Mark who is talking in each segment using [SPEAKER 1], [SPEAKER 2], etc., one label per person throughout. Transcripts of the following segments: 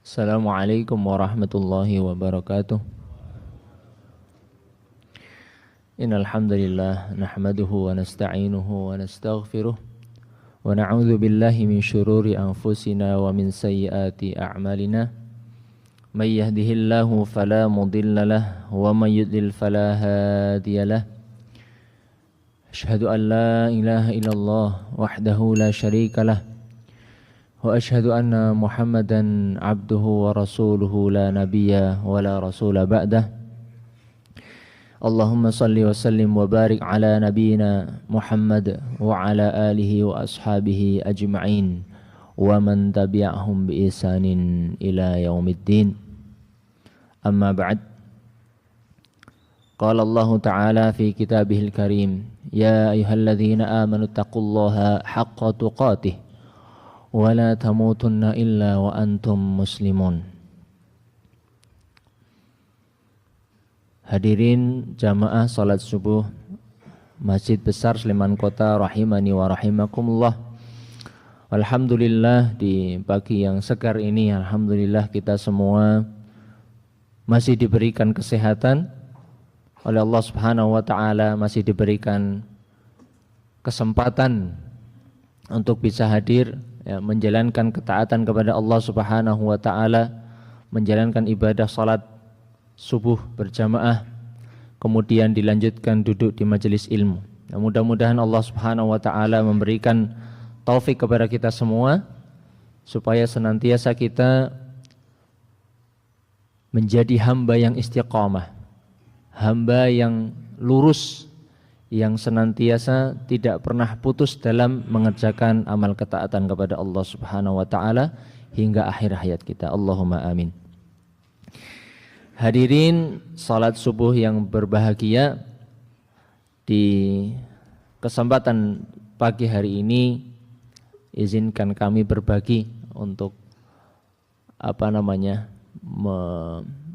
[SPEAKER 1] Assalamualaikum warahmatullahi wabarakatuh. Innal hamdalillah nahmaduhu wa nasta'inuhu wa nastaghfiruh wa na'udzu billahi min syururi anfusina wa min sayyiati a'malina. May yahdihillahu fala mudilla lahu wa may yudlil fala hadiya lahu. Asyhadu an la ilaha illallah wahdahu la syarika lahu wa asyhadu anna Muhammadan abduhu wa rasuluhu la nabiyya wa la rasula ba'dah. Allahumma salli wa sallim wa barik ala nabiyyina Muhammad wa ala alihi wa ashabihi ajma'in wa man tabi'ahum bi ihsanin ila yaumiddin. Amma ba'd. Qala Allah Ta'ala fi kitabihil karim, ya ayyuhalladzina amanu taqullaha haqqa tuqatih wa la tamutunna illa wa antum muslimun. Hadirin jamaah salat subuh Masjid Besar Sleman Kota rahimani wa rahimakumullah. Alhamdulillah di pagi yang segar ini, alhamdulillah kita semua masih diberikan kesehatan oleh Allah Subhanahu wa taala, masih diberikan kesempatan untuk bisa hadir, menjalankan ketaatan kepada Allah Subhanahu wa taala, menjalankan ibadah salat subuh berjamaah, kemudian dilanjutkan duduk di majelis ilmu. Mudah-mudahan Allah Subhanahu wa taala memberikan taufik kepada kita semua supaya senantiasa kita menjadi hamba yang istiqamah, hamba yang lurus, yang senantiasa tidak pernah putus dalam mengerjakan amal ketaatan kepada Allah Subhanahu wa taala hingga akhir hayat kita. Allahumma amin. Hadirin salat subuh yang berbahagia, di kesempatan pagi hari ini izinkan kami berbagi untuk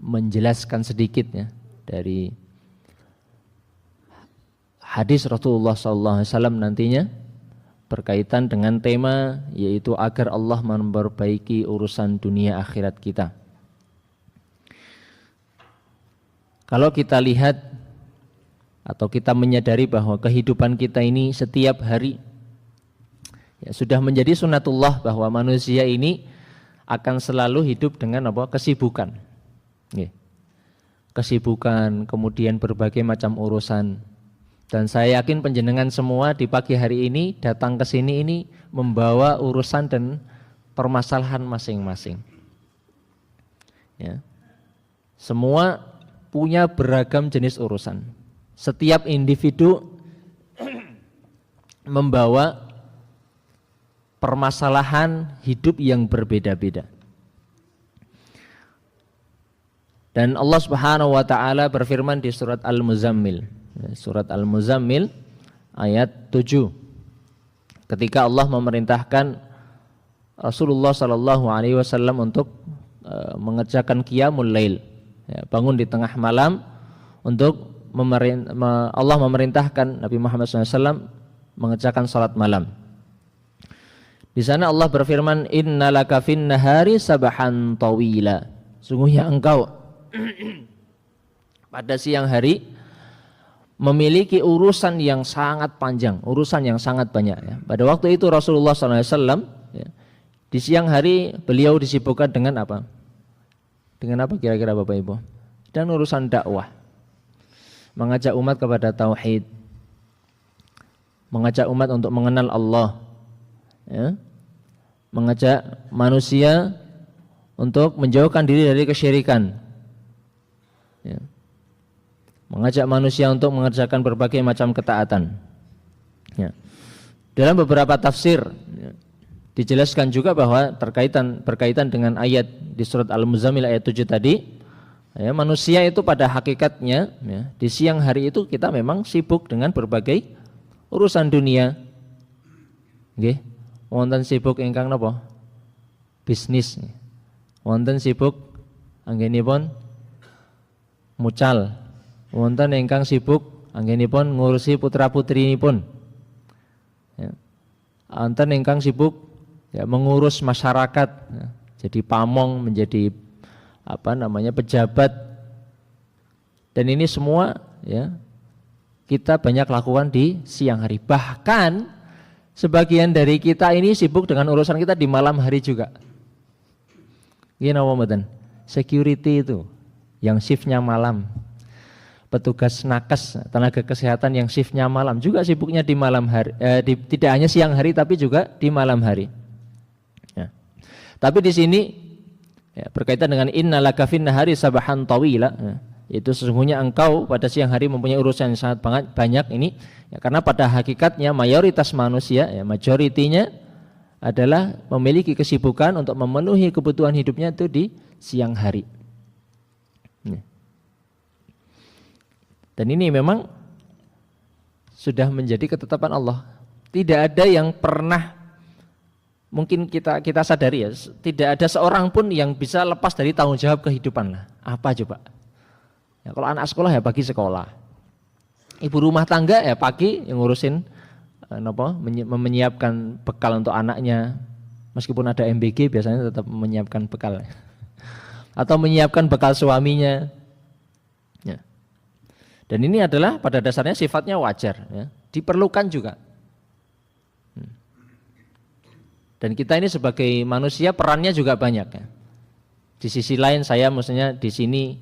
[SPEAKER 1] menjelaskan sedikit dari hadis Rasulullah SAW nantinya berkaitan dengan tema yaitu agar Allah memperbaiki urusan dunia akhirat kita. Kalau kita lihat atau kita menyadari bahwa kehidupan kita ini setiap hari sudah menjadi sunatullah bahwa manusia ini akan selalu hidup dengan kesibukan. Kesibukan, kemudian berbagai macam urusan. Dan saya yakin panjenengan semua di pagi hari ini datang ke sini ini membawa urusan dan permasalahan masing-masing. Semua punya beragam jenis urusan. Setiap individu membawa permasalahan hidup yang berbeda-beda. Dan Allah Subhanahu wa taala berfirman di surat Al-Muzammil, surat Al-Muzammil ayat 7, ketika Allah memerintahkan Rasulullah sallallahu alaihi wasallam untuk mengerjakan qiyamul lail, bangun di tengah malam untuk Allah memerintahkan Nabi Muhammad SAW mengerjakan salat malam. Di sana Allah berfirman, innalaka fin nahari sabahan tawila, sungguhnya engkau pada siang hari memiliki urusan yang sangat panjang, urusan yang sangat banyak. Pada waktu itu Rasulullah SAW di siang hari beliau disibukkan dengan apa? Dengan apa kira-kira Bapak Ibu? Dan urusan dakwah, mengajak umat kepada tauhid, mengajak umat untuk mengenal Allah, mengajak manusia untuk menjauhkan diri dari kesyirikan, mengajak manusia untuk mengerjakan berbagai macam ketaatan. Dalam beberapa tafsir dijelaskan juga bahwa berkaitan dengan ayat di surat Al-Muzammil ayat 7 tadi, manusia itu pada hakikatnya di siang hari itu kita memang sibuk dengan berbagai urusan dunia. Wonten sibuk ingkang napa? Bisnis. Wonten sibuk anggenipun mucal. Wonten ingkang sibuk anggenipun ngurusi putra-putrinipun. Wonten ingkang sibuk mengurus masyarakat. jadi pamong, menjadi pejabat. Dan ini semua ya kita banyak lakukan di siang hari. Bahkan sebagian dari kita ini sibuk dengan urusan kita di malam hari juga. Security itu yang shiftnya malam, petugas nakes, tenaga kesehatan yang shiftnya malam juga sibuknya di malam hari, tidak hanya siang hari tapi juga di malam hari. Ya. Tapi di sini ya, berkaitan dengan innalaka fin nahari sabahan tawila, ya, itu sesungguhnya engkau pada siang hari mempunyai urusan yang sangat banyak ini, ya, karena pada hakikatnya mayoritas manusia, ya, majoritinya adalah memiliki kesibukan untuk memenuhi kebutuhan hidupnya itu di siang hari. Ya. Dan ini memang sudah menjadi ketetapan Allah. Tidak ada yang pernah, mungkin kita sadari ya, tidak ada seorang pun yang bisa lepas dari tanggung jawab kehidupan lah. Apa coba? Ya, kalau anak sekolah ya pagi sekolah. Ibu rumah tangga ya pagi yang ngurusin menyiapkan bekal untuk anaknya. Meskipun ada MBG biasanya tetap menyiapkan bekal. Atau menyiapkan bekal suaminya. Ya. Dan ini adalah pada dasarnya sifatnya wajar, ya, diperlukan juga. Dan kita ini sebagai manusia perannya juga banyak. Ya. Di sisi lain saya maksudnya di sini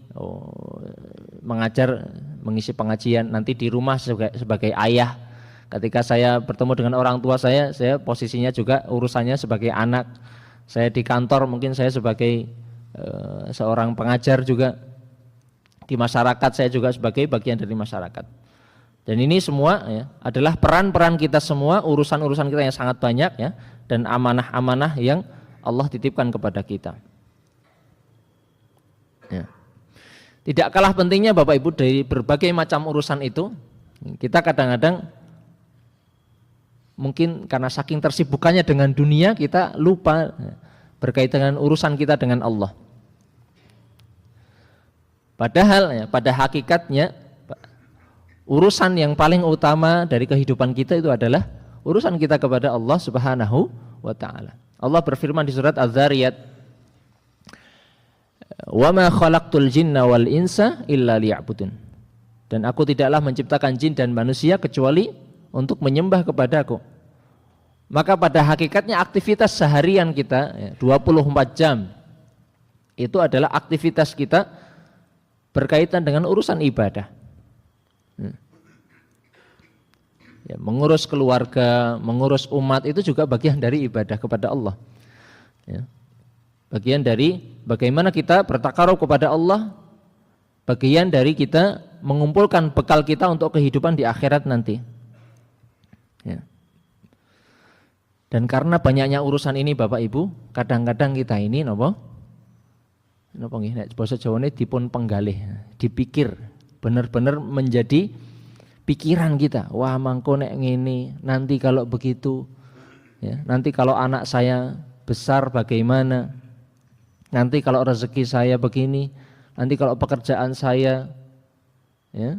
[SPEAKER 1] mengajar, mengisi pengajian, nanti di rumah sebagai ayah. Ketika saya bertemu dengan orang tua saya posisinya juga urusannya sebagai anak. Saya di kantor mungkin saya sebagai seorang pengajar juga. Di masyarakat saya juga sebagai bagian dari masyarakat. Dan ini semua ya, adalah peran-peran kita semua, urusan-urusan kita yang sangat banyak ya, dan amanah-amanah yang Allah titipkan kepada kita. Ya. Tidak kalah pentingnya Bapak Ibu dari berbagai macam urusan itu, kita kadang-kadang mungkin karena saking tersibukannya dengan dunia kita lupa berkaitan dengan urusan kita dengan Allah. Padahal ya, pada hakikatnya urusan yang paling utama dari kehidupan kita itu adalah urusan kita kepada Allah Subhanahu wa taala. Allah berfirman di surat Az-Zariyat, "Wa ma khalaqtul jinna wal insa illa liya'budun." Dan aku tidaklah menciptakan jin dan manusia kecuali untuk menyembah kepadaku. Maka pada hakikatnya aktivitas seharian kita ya, 24 jam itu adalah aktivitas kita berkaitan dengan urusan ibadah. Ya, mengurus keluarga, mengurus umat itu juga bagian dari ibadah kepada Allah. Ya. Bagian dari bagaimana kita bertakarub kepada Allah, bagian dari kita mengumpulkan bekal kita untuk kehidupan di akhirat nanti. Ya. Dan karena banyaknya urusan ini Bapak Ibu, kadang-kadang kita ini napa nggih nek basa Jawane dipun penggalih, dipikir, benar-benar menjadi pikiran kita. Wah, mangko nek ngene, nanti kalau begitu, ya, nanti kalau anak saya besar bagaimana? Nanti kalau rezeki saya begini, nanti kalau pekerjaan saya, ya.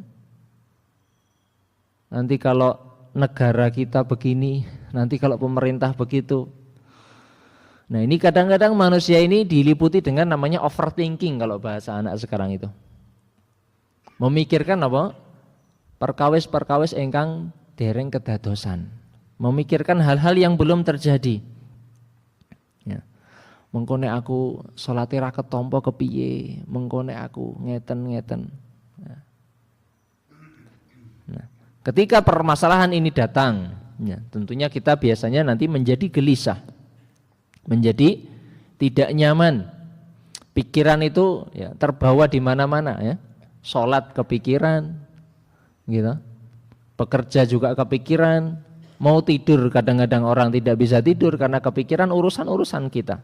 [SPEAKER 1] Nanti kalau negara kita begini, nanti kalau pemerintah begitu. Nah, ini kadang-kadang manusia ini diliputi dengan namanya overthinking kalau bahasa anak sekarang itu. Memikirkan apa? Perkawis-perkawis ingkang dereng kedadosan. Memikirkan hal-hal yang belum terjadi. Ya. Mengko nek aku salate ra ketampa kepiye? Mengko nek aku ngeten-ngeten. Nah, ketika permasalahan ini datang, ya, tentunya kita biasanya nanti menjadi gelisah. Menjadi tidak nyaman. Pikiran itu ya, terbawa di mana-mana ya. Salat kepikiran gitu. Bekerja juga kepikiran, mau tidur kadang-kadang orang tidak bisa tidur karena kepikiran urusan-urusan kita.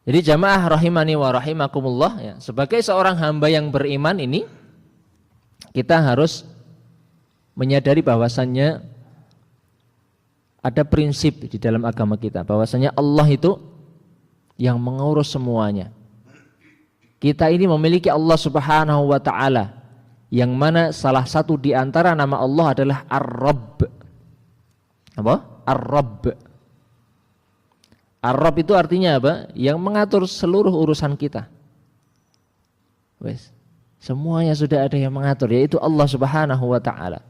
[SPEAKER 1] Jadi jamaah rahimani wa rahimakumullah ya, sebagai seorang hamba yang beriman ini kita harus menyadari bahwasannya ada prinsip di dalam agama kita, bahwasanya Allah itu yang mengurus semuanya. Kita ini memiliki Allah Subhanahu wa taala, yang mana salah satu di antara nama Allah adalah Ar-Rabb. Apa? Ar-Rabb. Ar-Rabb itu artinya apa? Yang mengatur seluruh urusan kita. Wes, semuanya sudah ada yang mengatur, yaitu Allah Subhanahu wa taala.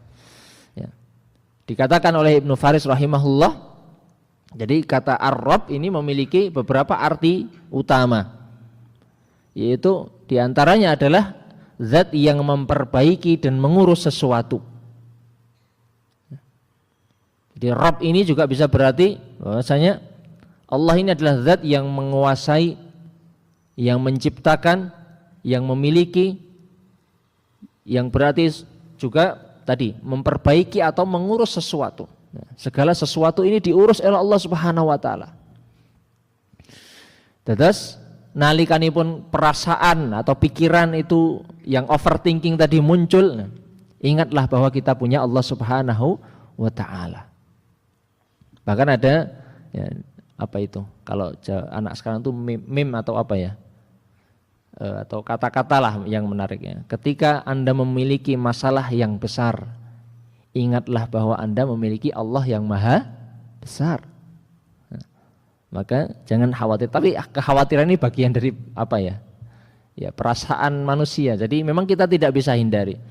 [SPEAKER 1] Ya. Dikatakan oleh Ibnu Faris rahimahullah, jadi kata Ar-Rabb ini memiliki beberapa arti utama. Yaitu diantaranya adalah zat yang memperbaiki dan mengurus sesuatu. Jadi Rabb ini juga bisa berarti bahwasanya Allah ini adalah zat yang menguasai, yang menciptakan, yang memiliki, yang berarti juga tadi memperbaiki atau mengurus sesuatu. Segala sesuatu ini diurus oleh Allah Subhanahu wa taala. Terus nalikanipun perasaan atau pikiran itu yang overthinking tadi muncul, ingatlah bahwa kita punya Allah Subhanahu wa taala. Bahkan ada ya, apa itu? Kalau anak sekarang tuh meme atau apa ya? Atau kata-kata lah yang menariknya. Ketika Anda memiliki masalah yang besar, ingatlah bahwa Anda memiliki Allah yang maha besar. Maka jangan khawatir. Tapi kekhawatiran ini bagian dari apa ya? Ya, perasaan manusia. Jadi memang kita tidak bisa hindari.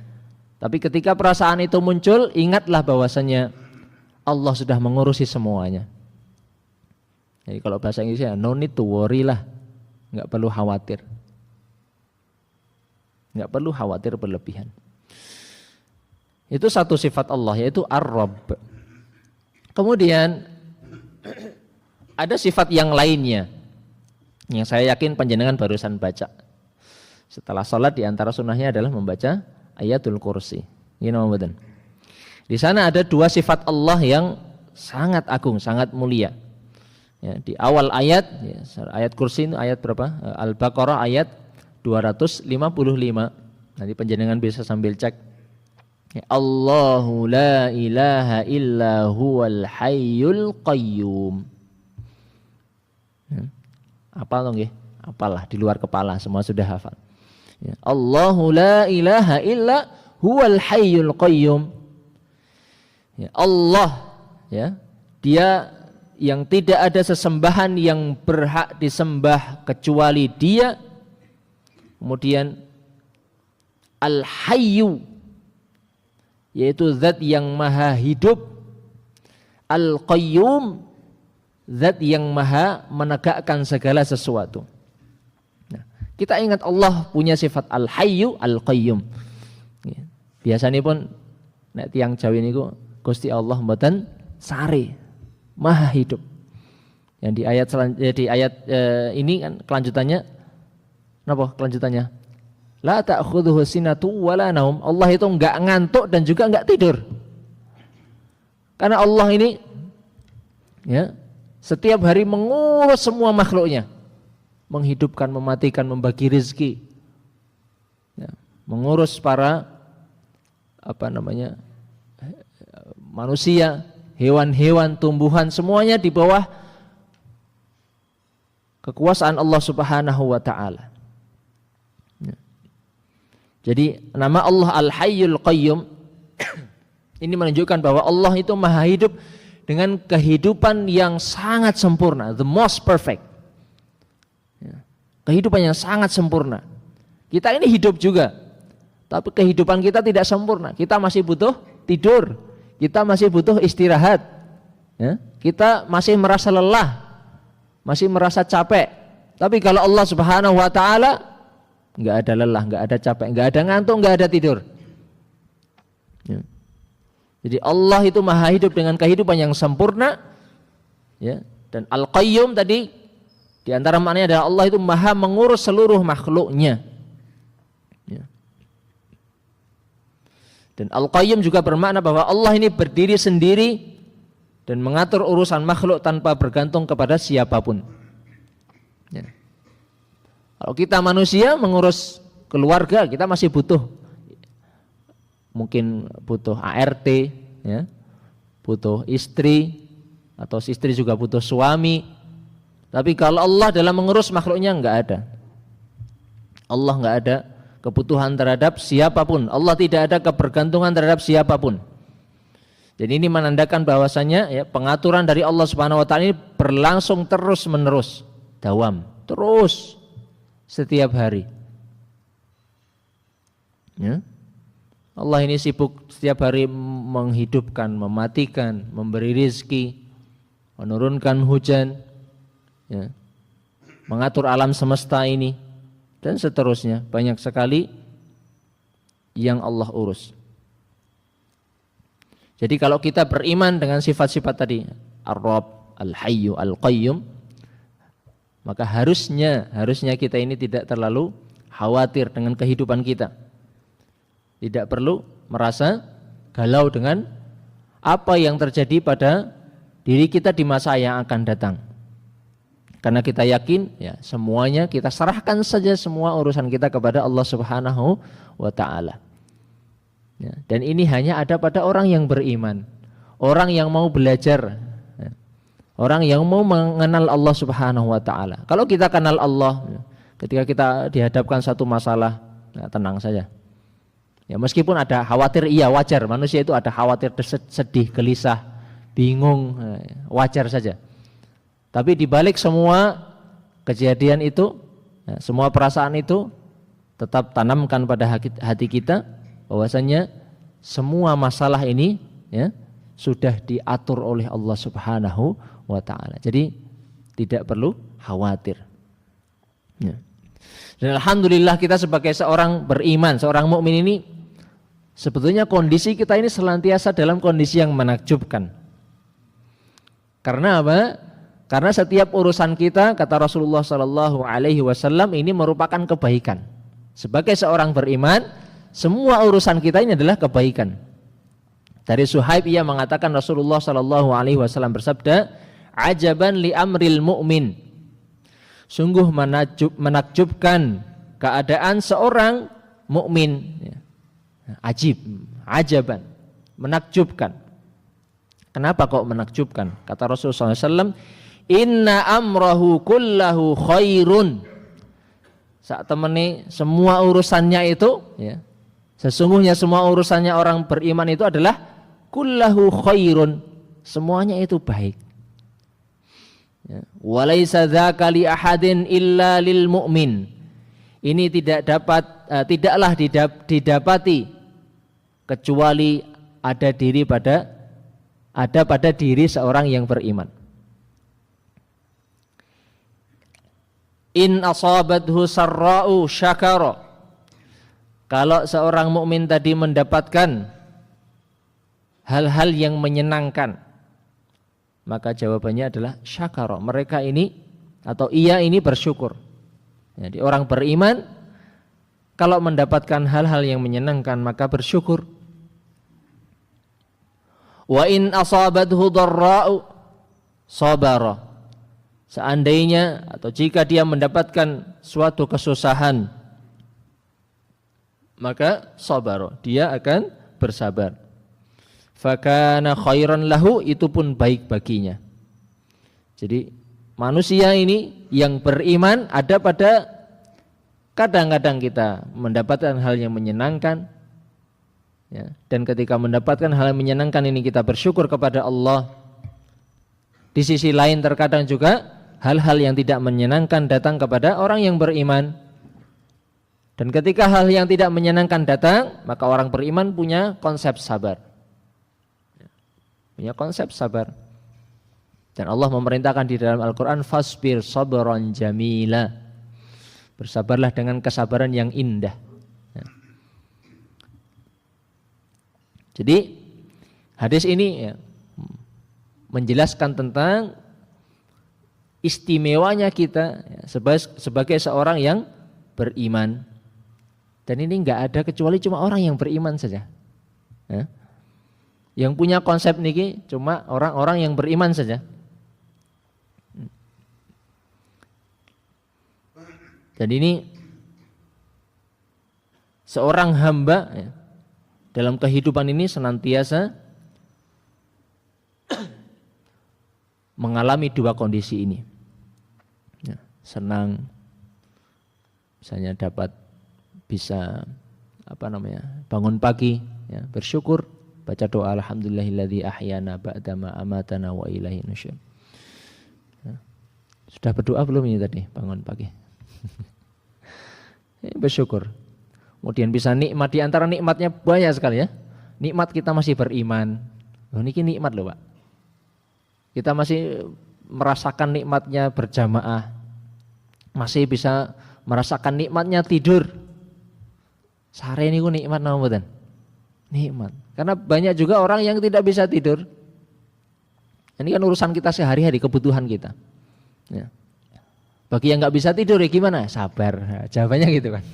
[SPEAKER 1] Tapi ketika perasaan itu muncul, ingatlah bahwasanya Allah sudah mengurusi semuanya. Jadi kalau bahasa Inggrisnya no need to worry lah, nggak perlu khawatir, nggak perlu khawatir berlebihan. Itu satu sifat Allah, yaitu Ar-Rabb. Kemudian ada sifat yang lainnya, yang saya yakin panjenengan barusan baca. Setelah sholat diantara sunnahnya adalah membaca ayatul kursi. Di sana ada dua sifat Allah yang sangat agung, sangat mulia. Ya, di awal ayat, ya, ayat kursi itu ayat berapa? Al-Baqarah ayat 255. Nanti panjenengan bisa sambil cek. Ya, Allahu la ilaha illa huwal hayyul qayyum. Ya, hafal dong nggih? Apalah di luar kepala semua sudah hafal. Ya, Allahu la ilaha illa huwal hayyul qayyum. Ya, Allah, ya, Dia yang tidak ada sesembahan yang berhak disembah kecuali Dia. Kemudian Al-Hayyu, yaitu zat yang maha hidup. Al-Qayyum, zat yang maha menegakkan segala sesuatu. Nah, kita ingat Allah punya sifat Al-Hayyu, Al-Qayyum. Biasanya pun nek tiang Jawa niku Gusti Allah mboten sare, maha hidup. Yang di ayat ini kan kelanjutannya, kenapa kelanjutannya? La ta'khudhuhu sinatu wala naum. Allah itu enggak ngantuk dan juga enggak tidur. Karena Allah ini ya setiap hari mengurus semua makhluknya, menghidupkan, mematikan, membagi rezeki, ya, mengurus para manusia, hewan-hewan, tumbuhan, semuanya di bawah kekuasaan Allah Subhanahu wa taala. Jadi nama Allah Al-Hayyul Qayyum ini menunjukkan bahwa Allah itu maha hidup dengan kehidupan yang sangat sempurna, the most perfect. Kehidupan yang sangat sempurna. Kita ini hidup juga, tapi kehidupan kita tidak sempurna. Kita masih butuh tidur, kita masih butuh istirahat, ya. Kita masih merasa lelah, masih merasa capek. Tapi kalau Allah Subhanahu wa taala enggak ada lelah, enggak ada capek, enggak ada ngantuk, enggak ada tidur. Ya. Jadi Allah itu maha hidup dengan kehidupan yang sempurna, ya. Dan Al-Qayyum tadi di antara maknanya adalah Allah itu maha mengurus seluruh makhluknya. Ya. Dan Al-Qayyum juga bermakna bahwa Allah ini berdiri sendiri dan mengatur urusan makhluk tanpa bergantung kepada siapapun. Ya. Kalau kita manusia mengurus keluarga, kita masih butuh, mungkin butuh ART, ya, butuh istri, atau istri juga butuh suami. Tapi kalau Allah dalam mengurus makhluknya enggak ada. Allah enggak ada kebutuhan terhadap siapapun. Allah tidak ada kebergantungan terhadap siapapun. Jadi ini menandakan bahwasanya ya, pengaturan dari Allah Subhanahu wa taala ini berlangsung terus-menerus, dawam, terus setiap hari. Ya. Allah ini sibuk setiap hari menghidupkan, mematikan, memberi rizki, menurunkan hujan, ya, mengatur alam semesta ini, dan seterusnya. Banyak sekali yang Allah urus. Jadi kalau kita beriman dengan sifat-sifat tadi, Ar-Rabb, Al-Hayyu, Al-Qayyum, maka harusnya kita ini tidak terlalu khawatir dengan kehidupan kita. Tidak perlu merasa galau dengan apa yang terjadi pada diri kita di masa yang akan datang. Karena kita yakin ya semuanya kita serahkan saja semua urusan kita kepada Allah Subhanahu wa taala. Ya, dan ini hanya ada pada orang yang beriman, orang yang mau belajar, ya, orang yang mau mengenal Allah Subhanahu wa taala. Kalau kita kenal Allah, ya, ketika kita dihadapkan satu masalah, ya, tenang saja. Ya, meskipun ada khawatir, iya wajar, manusia itu ada khawatir, sedih, gelisah, bingung, ya, wajar saja. Tapi di balik semua kejadian itu, ya, semua perasaan itu, tetap tanamkan pada hati kita bahwasanya semua masalah ini ya sudah diatur oleh Allah Subhanahu wa taala. Jadi tidak perlu khawatir. Ya. Dan alhamdulillah kita sebagai seorang beriman, seorang mukmin ini sebetulnya kondisi kita ini senantiasa dalam kondisi yang menakjubkan. Karena apa? Karena setiap urusan kita, kata Rasulullah sallallahu alaihi wasallam, ini merupakan kebaikan. Sebagai seorang beriman, semua urusan kita ini adalah kebaikan. Dari Suhaib ia mengatakan Rasulullah sallallahu alaihi wasallam bersabda, "Ajaban li amril mu'min." Sungguh menakjubkan keadaan seorang mukmin. Ajib, ajaban, menakjubkan. Kenapa kok menakjubkan? Kata Rasulullah SAW, "Inna amrahu kullahu khairun." Saat temani semua urusannya itu, ya, sesungguhnya semua urusannya orang beriman itu adalah kullahu khairun, semuanya itu baik. Ya. Walaisa dzaka li ahadin illa lil mu'min. Ini tidaklah didapati kecuali ada pada diri seorang yang beriman. In asabathu sarra'u syakara. Kalau seorang mukmin tadi mendapatkan hal-hal yang menyenangkan, maka jawabannya adalah syakara. Mereka ini atau ia ini bersyukur. Jadi orang beriman kalau mendapatkan hal-hal yang menyenangkan maka bersyukur. Wa in asabathu dharra'u sabara. Seandainya atau jika dia mendapatkan suatu kesusahan, maka sabar, dia akan bersabar. Fakana khairan lahu, itu pun baik baginya. Jadi manusia ini yang beriman ada pada kadang-kadang kita mendapatkan hal yang menyenangkan, ya, dan ketika mendapatkan hal yang menyenangkan ini kita bersyukur kepada Allah. Di sisi lain terkadang juga hal-hal yang tidak menyenangkan datang kepada orang yang beriman. Dan ketika hal yang tidak menyenangkan datang, maka orang beriman punya konsep sabar. Punya konsep sabar. Dan Allah memerintahkan di dalam Al-Quran, fasbir sabran jamila. Bersabarlah dengan kesabaran yang indah. Jadi hadis ini ya, menjelaskan tentang istimewanya kita ya, sebagai seorang yang beriman. Dan ini enggak ada kecuali cuma orang yang beriman saja. Ya. Yang punya konsep niki cuma orang-orang yang beriman saja. Dan ini seorang hamba ya, dalam kehidupan ini senantiasa mengalami dua kondisi ini. Ya, senang, misalnya dapat bisa bangun pagi, ya, bersyukur baca doa alhamdulillahilladzi ahyana ba'dama amatana wa ilaihi nusyur. Sudah berdoa belum ini tadi bangun pagi? Bersyukur. Kemudian bisa nikmat, di antara nikmatnya banyak sekali ya. Nikmat kita masih beriman. Oh, ini nikmat loh Pak. Kita masih merasakan nikmatnya berjamaah. Masih bisa merasakan nikmatnya tidur. Sare ini ku nikmat napa mboten? Nikmat. Karena banyak juga orang yang tidak bisa tidur. Ini kan urusan kita sehari-hari, kebutuhan kita. Ya. Bagi yang nggak bisa tidur ya gimana? Sabar. Nah, jawabannya gitu kan.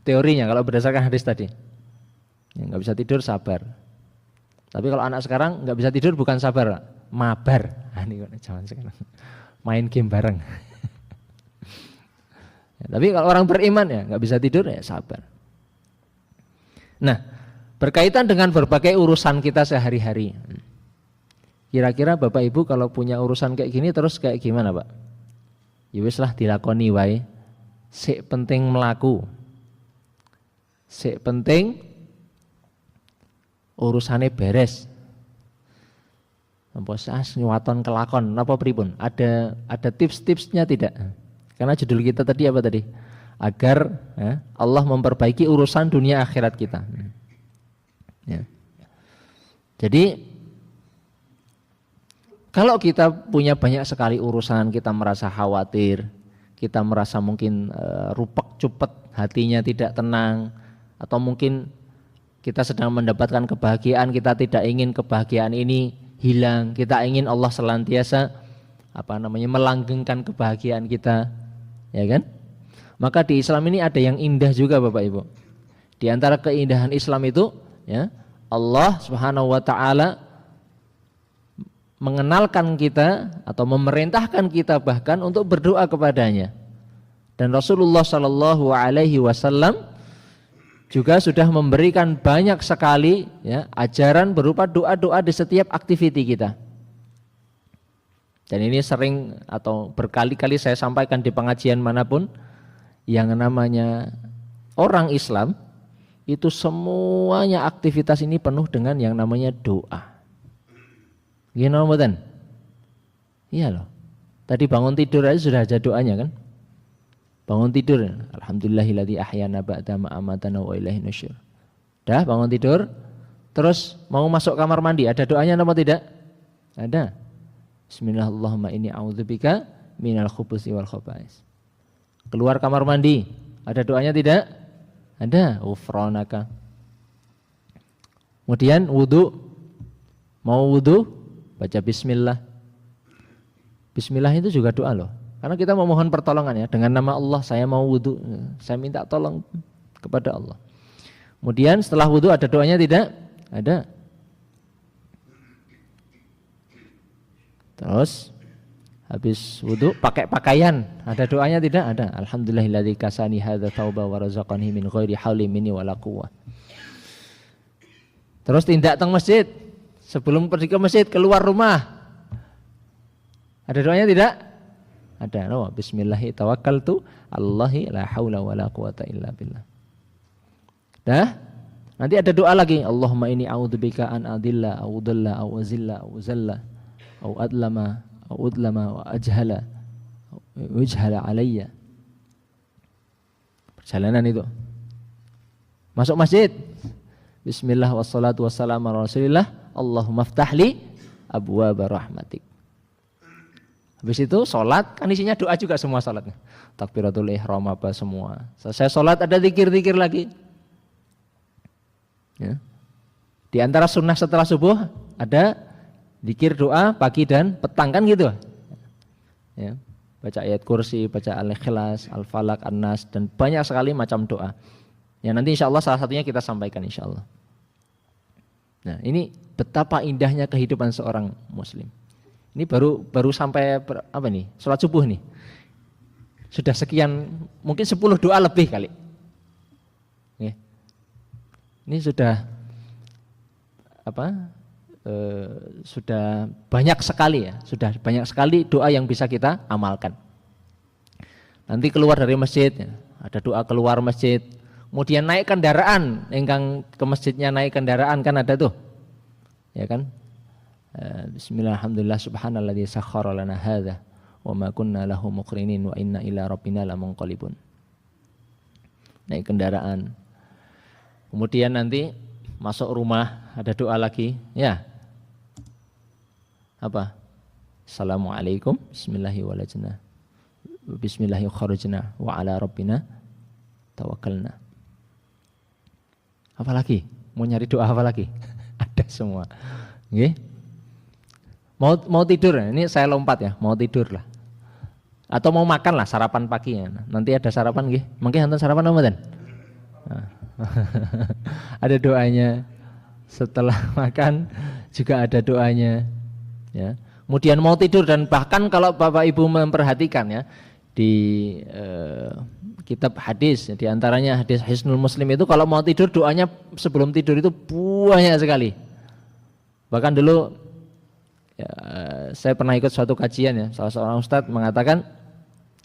[SPEAKER 1] Teorinya kalau berdasarkan hadis tadi. Yang nggak bisa tidur sabar. Tapi kalau anak sekarang nggak bisa tidur bukan sabar, mabar. Nah, ini kan zaman sekarang. Main game bareng. Ya, tapi kalau orang beriman ya nggak bisa tidur ya sabar. Nah, berkaitan dengan berbagai urusan kita sehari-hari. Kira-kira Bapak Ibu kalau punya urusan kayak gini terus kayak gimana Pak? Ya wis lah dilakoni wae. Sik penting melaku. Sik penting urusannya beres. Apa sas nyuwaton kelakon napa pripun? Ada tips-tipsnya tidak? Karena judul kita tadi apa tadi? Agar ya, Allah memperbaiki urusan dunia akhirat kita. Ya. Jadi kalau kita punya banyak sekali urusan, kita merasa khawatir, kita merasa mungkin rupek cupet, hatinya tidak tenang, atau mungkin kita sedang mendapatkan kebahagiaan, kita tidak ingin kebahagiaan ini hilang, kita ingin Allah senantiasa melanggengkan kebahagiaan kita, ya kan? Maka di Islam ini ada yang indah juga Bapak Ibu. Di antara keindahan Islam itu, ya, Allah Subhanahu wa taala mengenalkan kita atau memerintahkan kita bahkan untuk berdoa kepadanya. Dan Rasulullah Shallallahu Alaihi Wasallam juga sudah memberikan banyak sekali ya, ajaran berupa doa-doa di setiap aktiviti kita. Dan ini sering atau berkali-kali saya sampaikan di pengajian manapun, yang namanya orang Islam itu semuanya aktivitas ini penuh dengan yang namanya doa. Gimana mboten? Iya loh. Tadi bangun tidur aja sudah ada doanya kan? Bangun tidur, alhamdulillahilladzi ahyana ba'da ma amatana wa ilaihi nusyur. Dah bangun tidur, terus mau masuk kamar mandi, ada doanya apa tidak? Ada. Bismillahirrahmanirrahim, inni a'udzubika minal khubuthi wal khaba'is. Keluar kamar mandi, ada doanya tidak? Ada. Ghufranaka. Kemudian wudu, mau wudu baca bismillah. Bismillah itu juga doa loh. Karena kita memohon pertolongan ya. Dengan nama Allah saya mau wudu. Saya minta tolong kepada Allah. Kemudian setelah wudu ada doanya tidak? Ada. Terus habis wudu pakai pakaian. Ada doanya tidak? Ada. Alhamdulillahilladzi kasani hadza tauba wa razaqani min ghairi hauli minni wala quwwah. Terus tindak teng masjid. Sebelum pergi ke masjid, keluar rumah. Ada doanya tidak? Ada. No, bismillahi tawakkaltu Allahi la haula wala quwata illa billah. Dah? Nanti ada doa lagi. Allahumma inni a'udzubika an adilla au udalla au azilla au zalla au adlama au udlama wa ajhala wajhala alayya. Perjalanan itu. Masuk masjid. Bismillah wassalatu wassalamu ala Rasulillah. Allahumma ftahli abwaaba rahmatik. Habis itu sholat, kan isinya doa juga semua sholatnya. Takbiratul ihram apa semua. Selesai sholat ada zikir-zikir lagi. Ya. Di antara sunnah setelah subuh ada zikir doa pagi dan petang kan gitu. Ya. Baca ayat kursi, baca al-ikhlas, al-falak, an-nas dan banyak sekali macam doa. Ya nanti insya Allah salah satunya kita sampaikan insya Allah. Nah ini betapa indahnya kehidupan seorang muslim. Ini baru sampai sholat subuh nih. Sudah sekian, mungkin 10 doa lebih kali. Ini sudah sudah banyak sekali ya. Sudah banyak sekali doa yang bisa kita amalkan. Nanti keluar dari masjid, ya, ada doa keluar masjid. Kemudian naik kendaraan, engkang ke masjidnya naik kendaraan kan ada tuh. Ya kan? Bismillah, alhamdulillah, subhanalladzi sakhkhara lana hadza wa ma kunna lahu muqrinin wa inna ila rabbina lamunqalibun. Naik kendaraan. Kemudian nanti masuk rumah ada doa lagi, ya. Apa? Assalamualaikum, bismillahirrahmanirrahim. Bismillahirrahmanirrahim wa ala rabbina tawakkalna. Apa lagi? Mau nyari doa apa lagi? Ada semua. Nggih. Mau tidur, ini saya lompat ya, mau tidur lah. Atau mau makan lah, sarapan pagi ya. Nanti ada sarapan nggih. Mungkin hanten sarapan apa mboten? Nah. Ada doanya. Setelah makan juga ada doanya. Ya. Kemudian mau tidur, dan bahkan kalau Bapak Ibu memperhatikan ya, di kitab hadis, di antaranya hadis Hisnul Muslim itu, kalau mau tidur doanya sebelum tidur itu banyak sekali. Bahkan dulu ya, saya pernah ikut suatu kajian ya, salah seorang ustadz mengatakan,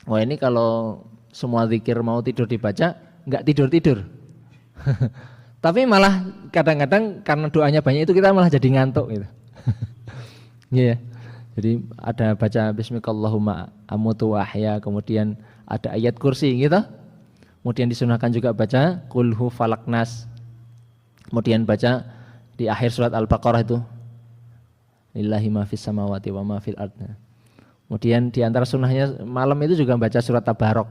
[SPEAKER 1] wah ini kalau semua zikir mau tidur dibaca, nggak tidur-tidur. Tapi malah kadang-kadang karena doanya banyak itu kita malah jadi ngantuk gitu. Iya. Jadi ada baca bismikallahumma amutu wa ahya, kemudian ada ayat kursi gitu. Kemudian disunahkan juga baca qulhu falaknas. Kemudian baca di akhir surat Al-Baqarah itu lillahi ma fis samawati wa ma fil ardh. Kemudian di antara sunnahnya malam itu juga baca surat Tabarok.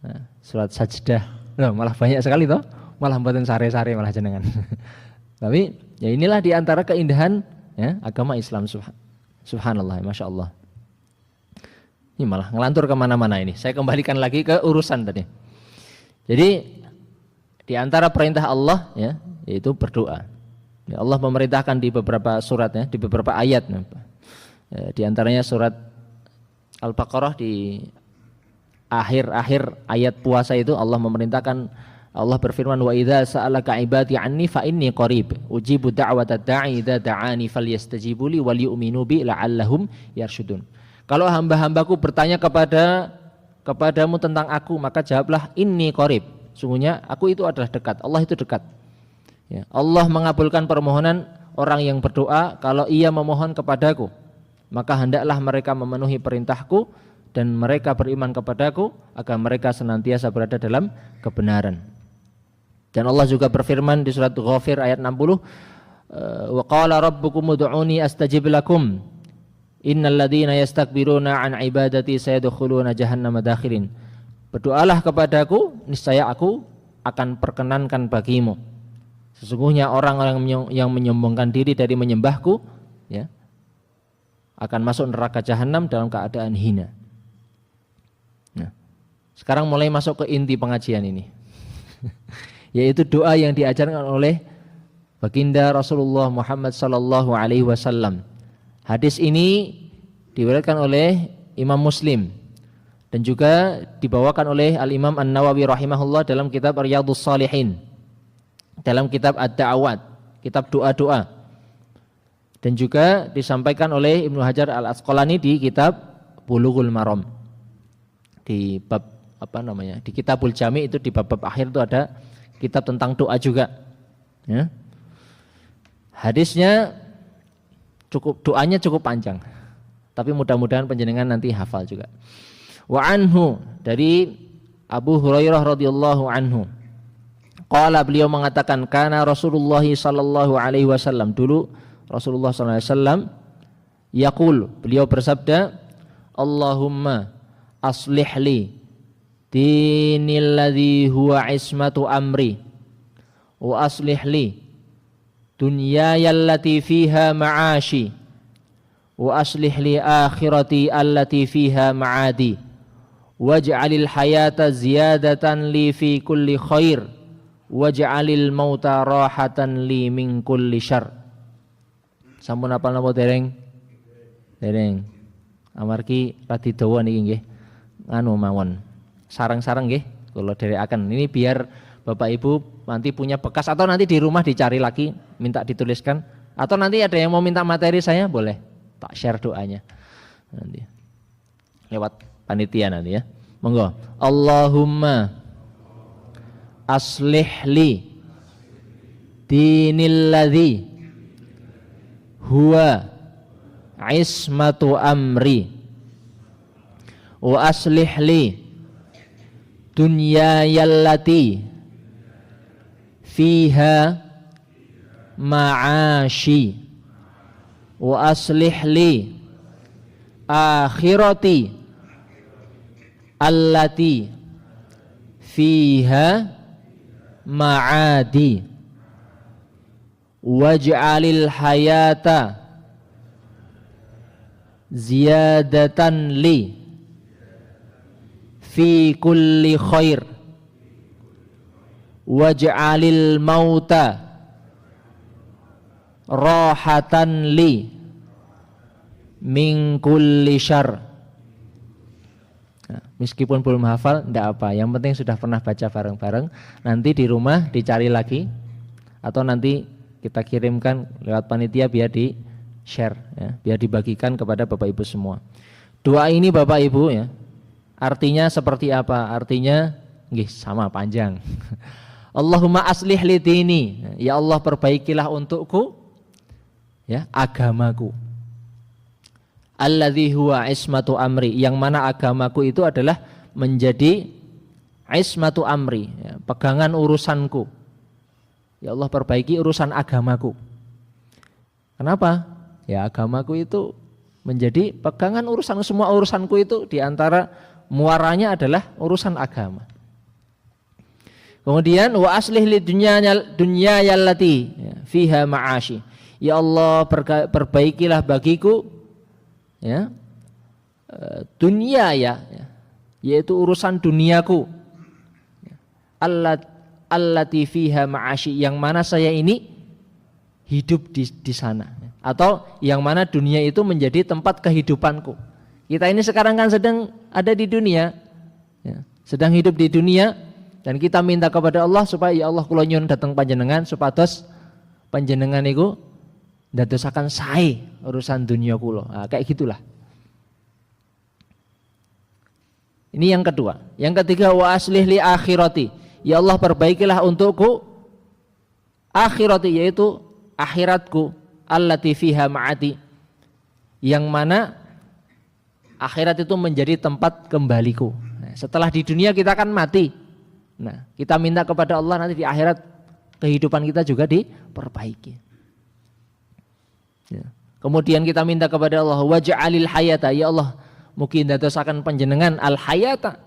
[SPEAKER 1] Nah, surat Sajdah. Loh, malah banyak sekali toh. Malah mboten sare-sare malah jenengan. Tapi ya inilah di antara keindahan ya agama Islam, subhanallah, masya Allah. Ini malah ngelantur kemana-mana ini. Saya kembalikan lagi ke urusan tadi. Jadi di antara perintah Allah ya, yaitu berdoa. Ya, Allah memerintahkan di beberapa surat ya, di beberapa ayat. Ya, di antaranya surat Al-Baqarah di akhir-akhir ayat puasa itu Allah memerintahkan, Allah berfirman, wa idza sa'alaka ibadi anni fa inni qarib ujibu da'watad da'i idza da'ani falyastajibu li wal yu'minu bi la'allahum yarsyudun. Kalau hamba-hambaku bertanya kepadamu tentang aku, maka jawablah inni qarib. Sungguhnya aku itu adalah dekat. Allah itu dekat. Ya, Allah mengabulkan permohonan orang yang berdoa kalau ia memohon kepadaku. Maka hendaklah mereka memenuhi perintahku dan mereka beriman kepadaku agar mereka senantiasa berada dalam kebenaran. Dan Allah juga berfirman di surat Ghafir ayat 60, wa qala rabbukum ud'uni astajib lakum innal ladzina yastakbiruna an ibadati sayadkhuluna jahannama dakhirin. Berdoalah kepadaku, niscaya aku akan perkenankan bagimu. Sesungguhnya orang-orang yang menyombongkan diri dari menyembahku ya akan masuk neraka jahanam dalam keadaan hina. Nah, sekarang mulai masuk ke inti pengajian ini. Yaitu doa yang diajarkan oleh baginda Rasulullah Muhammad sallallahu alaihi wasallam. Hadis ini diriwayatkan oleh Imam Muslim dan juga dibawakan oleh Al-Imam An-Nawawi rahimahullah dalam kitab Riyadhus Shalihin, dalam kitab Ad-Da'awat, kitab doa-doa, dan juga disampaikan oleh Ibnu Hajar Al-Asqalani di kitab Bulughul Maram. Di bab di Kitabul Jami' itu di bab akhir itu ada kitab tentang doa juga. Ya. Hadisnya doanya cukup panjang. Tapi mudah-mudahan panjenengan nanti hafal juga. Wa anhu, dari Abu Hurairah radhiyallahu anhu. Qala, beliau mengatakan, kana Rasulullah sallallahu alaihi wasallam, dulu Rasulullah sallallahu alaihi wasallam yaqul, beliau bersabda, Allahumma aslih li dinil ladzi huwa ismatu amri wa aslih li dunyaya allati fiha ma'ashi wa aslih li akhirati allati fiha ma'adi waj'alil hayata ziyadatan li fi kulli khair waj'alil mauta rahatan li min kulli syarr. Sampun apal napa dereng? Dereng. Amargi radi dawa niki nggih. Anu mawon. Sarang-sarang nggih kula dherekaken. Ini biar Bapak Ibu nanti punya bekas atau nanti di rumah dicari lagi, minta dituliskan, atau nanti ada yang mau minta materi saya boleh tak share doanya nanti lewat panitia nanti ya. Monggo. Allahumma aslih li dinil ladzi huwa ismatu amri wa aslih li dunyayallati fiha ma'ashi wa aslih li akhirati allati fiha ma'adi waj'alil hayata ziyadatan li fi kulli khair waj'alil mauta rahatan li min kulli syarr. Nah, meskipun belum hafal enggak apa, yang penting sudah pernah baca bareng-bareng. Nanti di rumah dicari lagi atau nanti kita kirimkan lewat panitia biar di share ya, biar dibagikan kepada Bapak Ibu semua. Doa ini Bapak Ibu ya, artinya seperti apa? Artinya nggih sama panjang. Allahumma aslih li dini, ya Allah perbaikilah untukku ya agamaku. Alladzi huwa ismatu amri, yang mana agamaku itu adalah menjadi ismatu amri ya, pegangan urusanku. Ya Allah perbaiki urusan agamaku. Kenapa? Ya agamaku itu menjadi pegangan urusan, semua urusanku itu diantara muaranya adalah urusan agama. Kemudian wa aslih li dunyayallati fiha ma'ashi. Ya Allah perbaikilah bagiku ya dunia ya, yaitu urusan duniaku. Allati fiha ma'ashi, yang mana saya ini hidup di sana, atau yang mana dunia itu menjadi tempat kehidupanku. Kita ini sekarang kan sedang ada di dunia ya, sedang hidup di dunia, dan kita minta kepada Allah supaya ya Allah kula nyuwun dhateng panjenengan supados panjenengan niku ndadosaken sae urusan dunia kula. Nah, kayak gitulah. Ini yang kedua. Yang ketiga wa aslih li akhirati. Ya Allah perbaikilah untukku akhirati, yaitu akhiratku, allati fiha ma'ati, yang mana akhirat itu menjadi tempat kembaliku. Nah, setelah di dunia kita akan mati. Nah, kita minta kepada Allah nanti di akhirat kehidupan kita juga diperbaiki. Ya. Kemudian kita minta kepada Allah waj'alil hayata, ya Allah mugi ndadosaken panjenengan al hayata,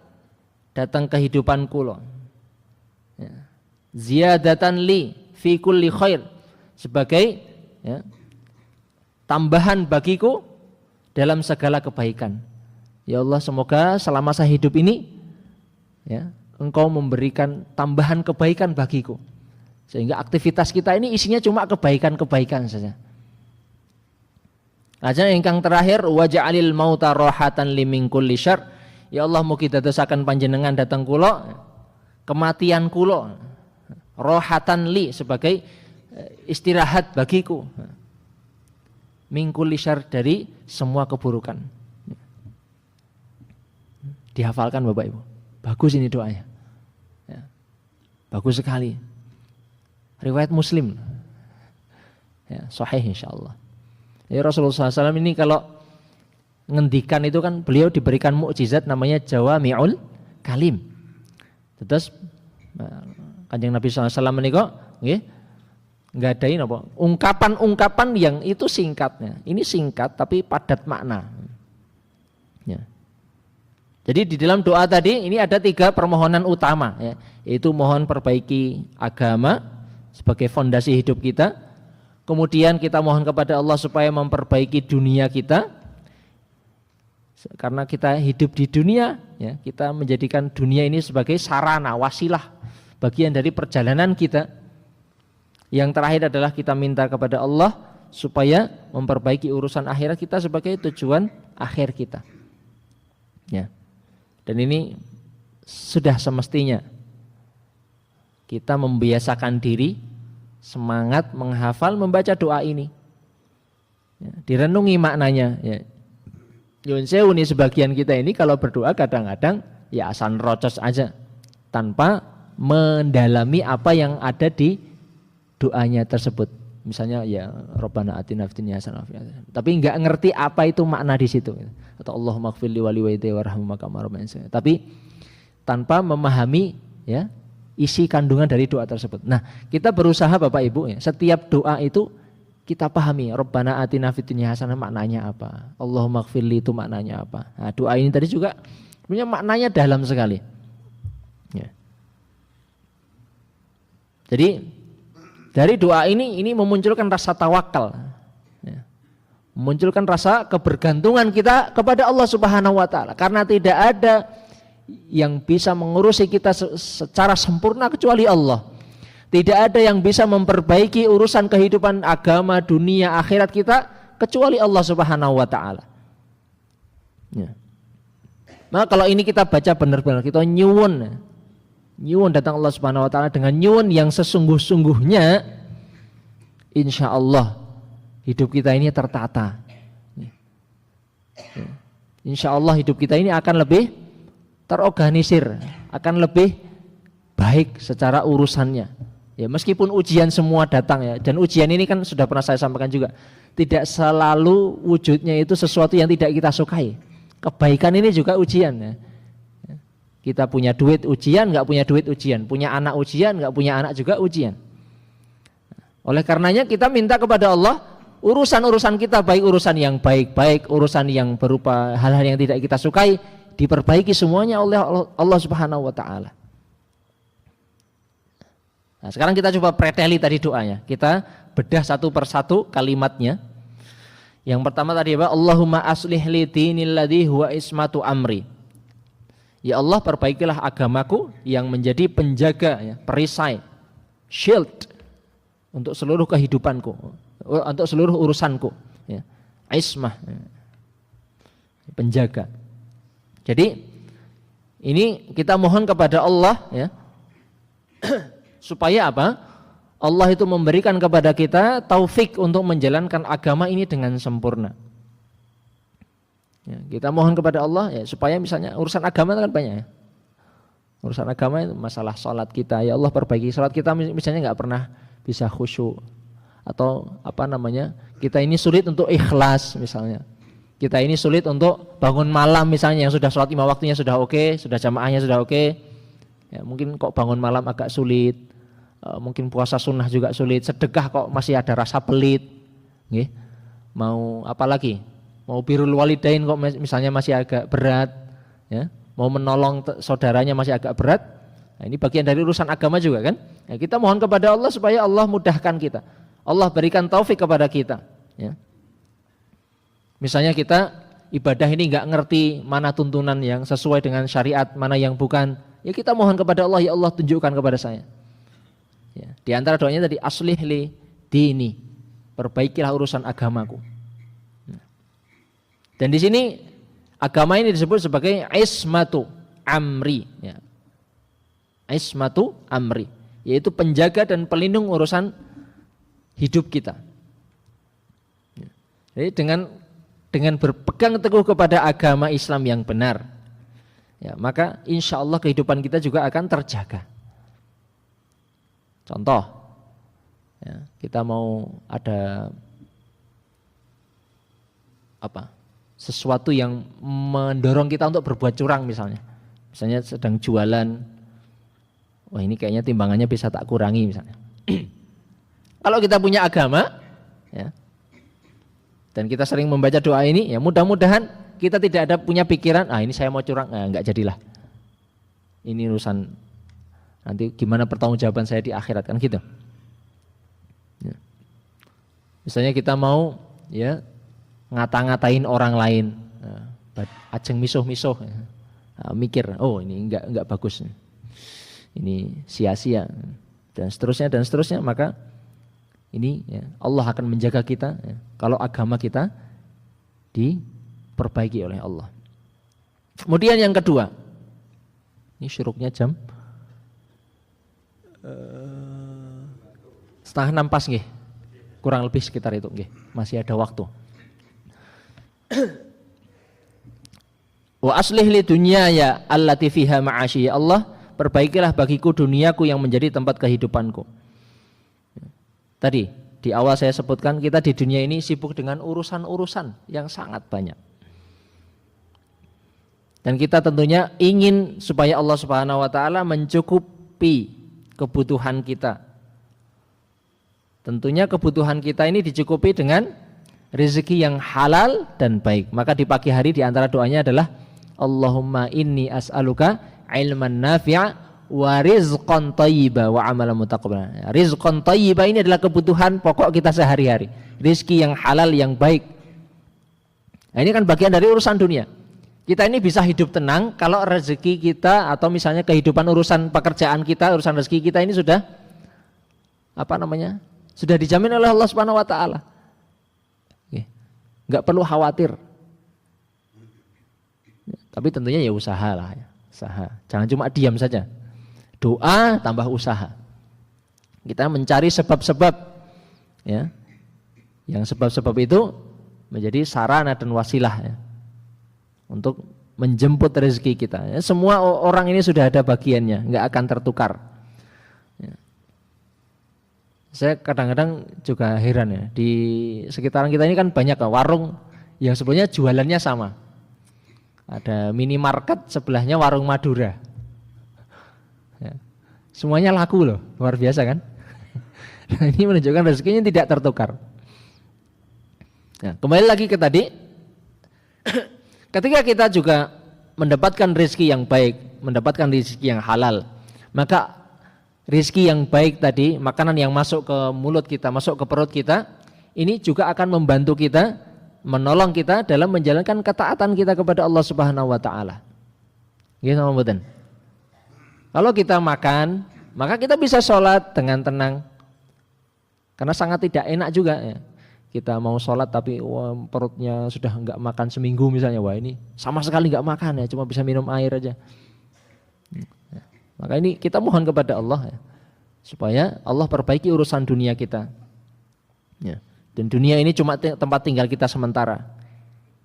[SPEAKER 1] datang kehidupanku loh. Ya. Ziyadatan li fi kulli khair, sebagai ya, tambahan bagiku dalam segala kebaikan. Ya Allah semoga selama saya hidup ini ya, Engkau memberikan tambahan kebaikan bagiku, sehingga aktivitas kita ini isinya cuma kebaikan-kebaikan saja. Ajeng ingkang terakhir waja'alil mauta rahatan li min kulli syarr. Ya Allah mugi dadosaken panjenengan dhateng kula kematian kula rahatan li, sebagai istirahat bagiku min kulli syarr, dari semua keburukan. Dihafalkan Bapak Ibu. Bagus ini doanya. Ya. Bagus sekali. Riwayat Muslim. Ya, sahih insyaallah. Ya, Rasulullah SAW ini kalau ngendikan itu kan beliau diberikan mukjizat namanya jawami'ul kalim. Terus Kanjeng Nabi SAW menika nggih nggadahi napa? Ungkapan-ungkapan yang itu singkatnya. Ini singkat tapi padat makna. Ya. Jadi di dalam doa tadi ini ada 3 permohonan utama ya, yaitu mohon perbaiki agama sebagai fondasi hidup kita. Kemudian kita mohon kepada Allah supaya memperbaiki dunia kita, karena kita hidup di dunia ya, kita menjadikan dunia ini sebagai sarana, wasilah, bagian dari perjalanan kita. Yang terakhir adalah kita minta kepada Allah supaya memperbaiki urusan akhirat kita sebagai tujuan akhir kita ya. Dan ini sudah semestinya kita membiasakan diri semangat menghafal membaca doa ini ya, direnungi maknanya ya. Nyuwun sewu nih, sebagian kita ini kalau berdoa kadang-kadang ya asal rocos aja tanpa mendalami apa yang ada di doanya tersebut Misalnya ya Rabbana atina fid dunya hasanah, tapi nggak ngerti apa itu makna di situ. Atau Allahumma ighfirli wa liwalidayya warhamhuma kama rabbayani shaghira. Tapi tanpa memahami ya isi kandungan dari doa tersebut. Nah, kita berusaha Bapak Ibu ya, setiap doa itu kita pahami. Rabbana atina fid dunya hasanah maknanya apa? Allahumma ighfirli itu maknanya apa? Nah, doa ini tadi juga punya maknanya dalam sekali. Ya. Jadi dari doa ini memunculkan rasa tawakal, ya. Memunculkan rasa kebergantungan kita kepada Allah Subhanahu Wa Taala. Karena tidak ada yang bisa mengurusi kita secara sempurna kecuali Allah. Tidak ada yang bisa memperbaiki urusan kehidupan agama, dunia, akhirat kita kecuali Allah Subhanahu Wa Taala. Ya. Nah kalau ini kita baca benar-benar, kita nyuwun datang Allah Subhanahu Wa Taala dengan nyuwun yang sesungguh-sungguhnya, insya Allah hidup kita ini tertata. Insya Allah hidup kita ini akan lebih terorganisir, akan lebih baik secara urusannya. Ya meskipun ujian semua datang ya, dan ujian ini kan sudah pernah saya sampaikan juga, tidak selalu wujudnya itu sesuatu yang tidak kita sukai. Kebaikan ini juga ujian ya. Kita punya duit ujian, nggak punya duit ujian, punya anak ujian, nggak punya anak juga ujian. Oleh karenanya kita minta kepada Allah urusan-urusan kita, baik urusan yang baik-baik, urusan yang berupa hal-hal yang tidak kita sukai, diperbaiki semuanya oleh Allah Subhanahu Wa Taala. Nah, sekarang kita coba preteli tadi doanya, kita bedah satu persatu kalimatnya. Yang pertama tadi apa? Allahumma aslih li dinil ladzi huwa ismatu amri. Ya Allah, perbaikilah agamaku yang menjadi penjaga, ya, perisai, shield untuk seluruh kehidupanku, untuk seluruh urusanku, ya. Ismah, ya. Penjaga. Jadi ini kita mohon kepada Allah ya, supaya apa? Allah itu memberikan kepada kita taufik untuk menjalankan agama ini dengan sempurna. Ya, kita mohon kepada Allah ya, supaya misalnya urusan agama kan banyak ya. Urusan agama itu masalah sholat kita, ya Allah perbaiki sholat kita, misalnya nggak pernah bisa khusyuk, atau apa namanya, kita ini sulit untuk ikhlas misalnya, kita ini sulit untuk bangun malam misalnya, yang sudah sholat 5 waktunya sudah oke, sudah jamaahnya sudah oke, ya, mungkin kok bangun malam agak sulit, mungkin puasa sunnah juga sulit, sedekah kok masih ada rasa pelit, nggih. Mau apa lagi? Mau birrul walidain kok misalnya masih agak berat, ya. Mau menolong saudaranya masih agak berat. Nah, ini bagian dari urusan agama juga kan. Ya, kita mohon kepada Allah supaya Allah mudahkan kita, Allah berikan taufik kepada kita. Ya. Misalnya kita ibadah ini nggak ngerti mana tuntunan yang sesuai dengan syariat, mana yang bukan. Ya kita mohon kepada Allah, ya Allah tunjukkan kepada saya. Ya, di antara doanya tadi aslih li dini, perbaikilah urusan agamaku. Dan di sini agama ini disebut sebagai ismatu amri, ya. Ismatu amri, yaitu penjaga dan pelindung urusan hidup kita. Jadi dengan berpegang teguh kepada agama Islam yang benar, ya, maka insya Allah kehidupan kita juga akan terjaga. Contoh, ya, kita mau ada apa? Sesuatu yang mendorong kita untuk berbuat curang misalnya sedang jualan, wah ini kayaknya timbangannya bisa tak kurangi misalnya. Kalau kita punya agama, ya, dan kita sering membaca doa ini, ya mudah-mudahan kita tidak ada punya pikiran, ini saya mau curang, enggak jadilah. Ini urusan nanti gimana pertanggungjawaban saya di akhirat kan gitu. Ya. Misalnya kita mau ya ngata-ngatain orang lain, ajeng misuh-misuh, mikir, oh ini enggak bagus, ini sia-sia, dan seterusnya, maka ini ya, Allah akan menjaga kita ya, kalau agama kita diperbaiki oleh Allah. Kemudian yang kedua, ini syuruknya jam 5:30 pas nggih, kurang lebih sekitar itu nggih, masih ada waktu. Wa aslih li dunyaya allati fiha ma'ashi, ya Allah perbaikilah bagiku duniaku yang menjadi tempat kehidupanku. Tadi di awal saya sebutkan, kita di dunia ini sibuk dengan urusan-urusan yang sangat banyak. Dan kita tentunya ingin supaya Allah Subhanahu wa taala mencukupi kebutuhan kita. Tentunya kebutuhan kita ini dicukupi dengan rezeki yang halal dan baik. Maka di pagi hari di antara doanya adalah Allahumma inni as'aluka ilman nafi'a wa rizqan thayyiba wa amalan mutaqabbala. Rizqan thayyiba ini adalah kebutuhan pokok kita sehari-hari. Rizki yang halal yang baik. Nah, ini kan bagian dari urusan dunia. Kita ini bisa hidup tenang kalau rezeki kita atau misalnya kehidupan urusan pekerjaan kita, urusan rezeki kita ini sudah sudah dijamin oleh Allah Subhanahu wa taala. Enggak perlu khawatir. Tapi tentunya ya usaha lah ya. Usaha. Jangan cuma diam saja. Doa tambah usaha. Kita mencari sebab-sebab ya. Yang sebab-sebab itu menjadi sarana dan wasilah ya, untuk menjemput rezeki kita. Ya, semua orang ini sudah ada bagiannya, enggak akan tertukar. Ya. Saya kadang-kadang juga heran ya, di sekitaran kita ini kan banyak warung yang sebenarnya jualannya sama. Ada minimarket, sebelahnya warung Madura. Ya. Semuanya laku loh, luar biasa kan? Nah, ini menunjukkan rezekinya tidak tertukar. Nah, kembali lagi ke tadi, ketika kita juga mendapatkan rezeki yang baik, mendapatkan rezeki yang halal, maka rezeki yang baik tadi, makanan yang masuk ke mulut kita, masuk ke perut kita, ini juga akan membantu kita, menolong kita dalam menjalankan ketaatan kita kepada Allah Subhanahu wa taala. Gitu sama mboten. Kalau kita makan, maka kita bisa sholat dengan tenang. Karena sangat tidak enak juga ya. Kita mau sholat tapi perutnya sudah enggak makan seminggu misalnya, wah ini sama sekali enggak makan ya, cuma bisa minum air aja. Maka ini kita mohon kepada Allah ya, supaya Allah perbaiki urusan dunia kita. Ya. Dan dunia ini cuma tempat tinggal kita sementara.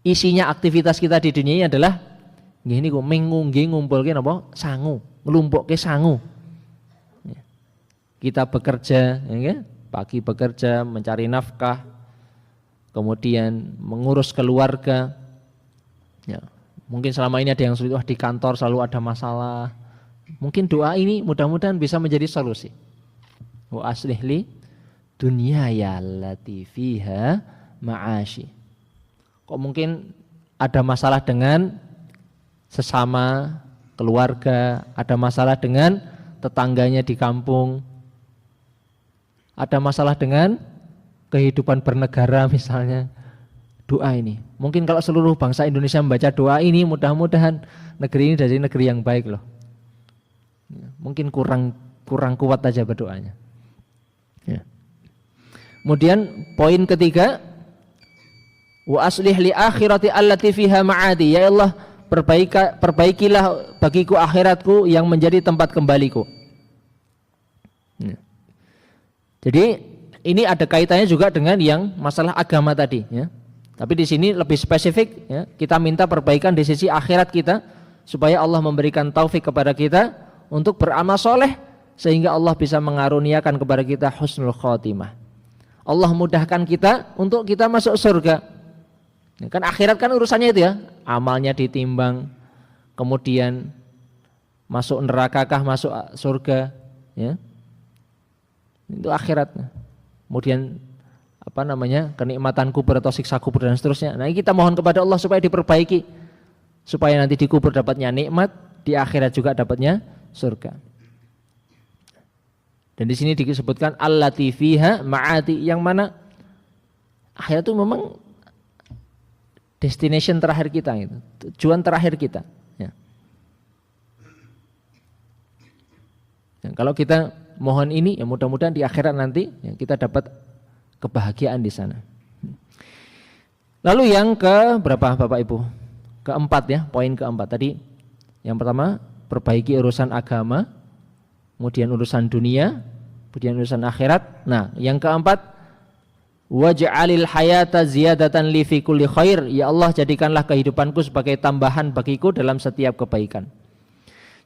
[SPEAKER 1] Isinya aktivitas kita di dunia ini adalah ini kok mengunggih ngumpulke napa sangu, nglumpukke sangu. Ya. Kita bekerja ya, pagi bekerja mencari nafkah, kemudian mengurus keluarga. Ya. Mungkin selama ini ada yang sulit, di kantor selalu ada masalah. Mungkin doa ini mudah-mudahan bisa menjadi solusi. Wa aslih li dunyaya allati fiha ma'ashi. Kok mungkin ada masalah dengan sesama keluarga, ada masalah dengan tetangganya di kampung, ada masalah dengan kehidupan bernegara misalnya. Doa ini, mungkin kalau seluruh bangsa Indonesia membaca doa ini, mudah-mudahan negeri ini jadi negeri yang baik loh. Mungkin kurang kuat aja berdoanya. Ya. Kemudian poin ketiga, wa aslih li akhirati allati fiha ma'adi. Ya Allah, perbaikilah bagiku akhiratku yang menjadi tempat kembaliku. Ya. Jadi ini ada kaitannya juga dengan yang masalah agama tadi. Ya. Tapi di sini lebih spesifik. Ya. Kita minta perbaikan di sisi akhirat kita supaya Allah memberikan taufik kepada kita untuk beramal soleh sehingga Allah bisa mengaruniakan kepada kita husnul khotimah. Allah mudahkan kita untuk kita masuk surga. Kan akhirat kan urusannya itu ya, amalnya ditimbang, kemudian masuk nerakakah, masuk surga, ya. Itu akhirat. Kemudian kenikmatan kubur atau siksa kubur dan seterusnya. Nah, kita mohon kepada Allah supaya diperbaiki, supaya nanti di kubur dapatnya nikmat, di akhirat juga dapatnya surga. Dan di sini disebutkan allati fiha ma'ati, yang mana akhirat itu memang destination terakhir kita, gitu. Tujuan terakhir kita. Ya. Dan kalau kita mohon ini, ya mudah-mudahan di akhirat nanti ya, kita dapat kebahagiaan di sana. Lalu yang ke berapa Bapak Ibu? Keempat ya, poin keempat tadi. Yang pertama, perbaiki urusan agama, kemudian urusan dunia, kemudian urusan akhirat. Nah, yang keempat, waj'alil hayata ziyadatan li fi kulli khair. Ya Allah, jadikanlah kehidupanku sebagai tambahan bagiku dalam setiap kebaikan.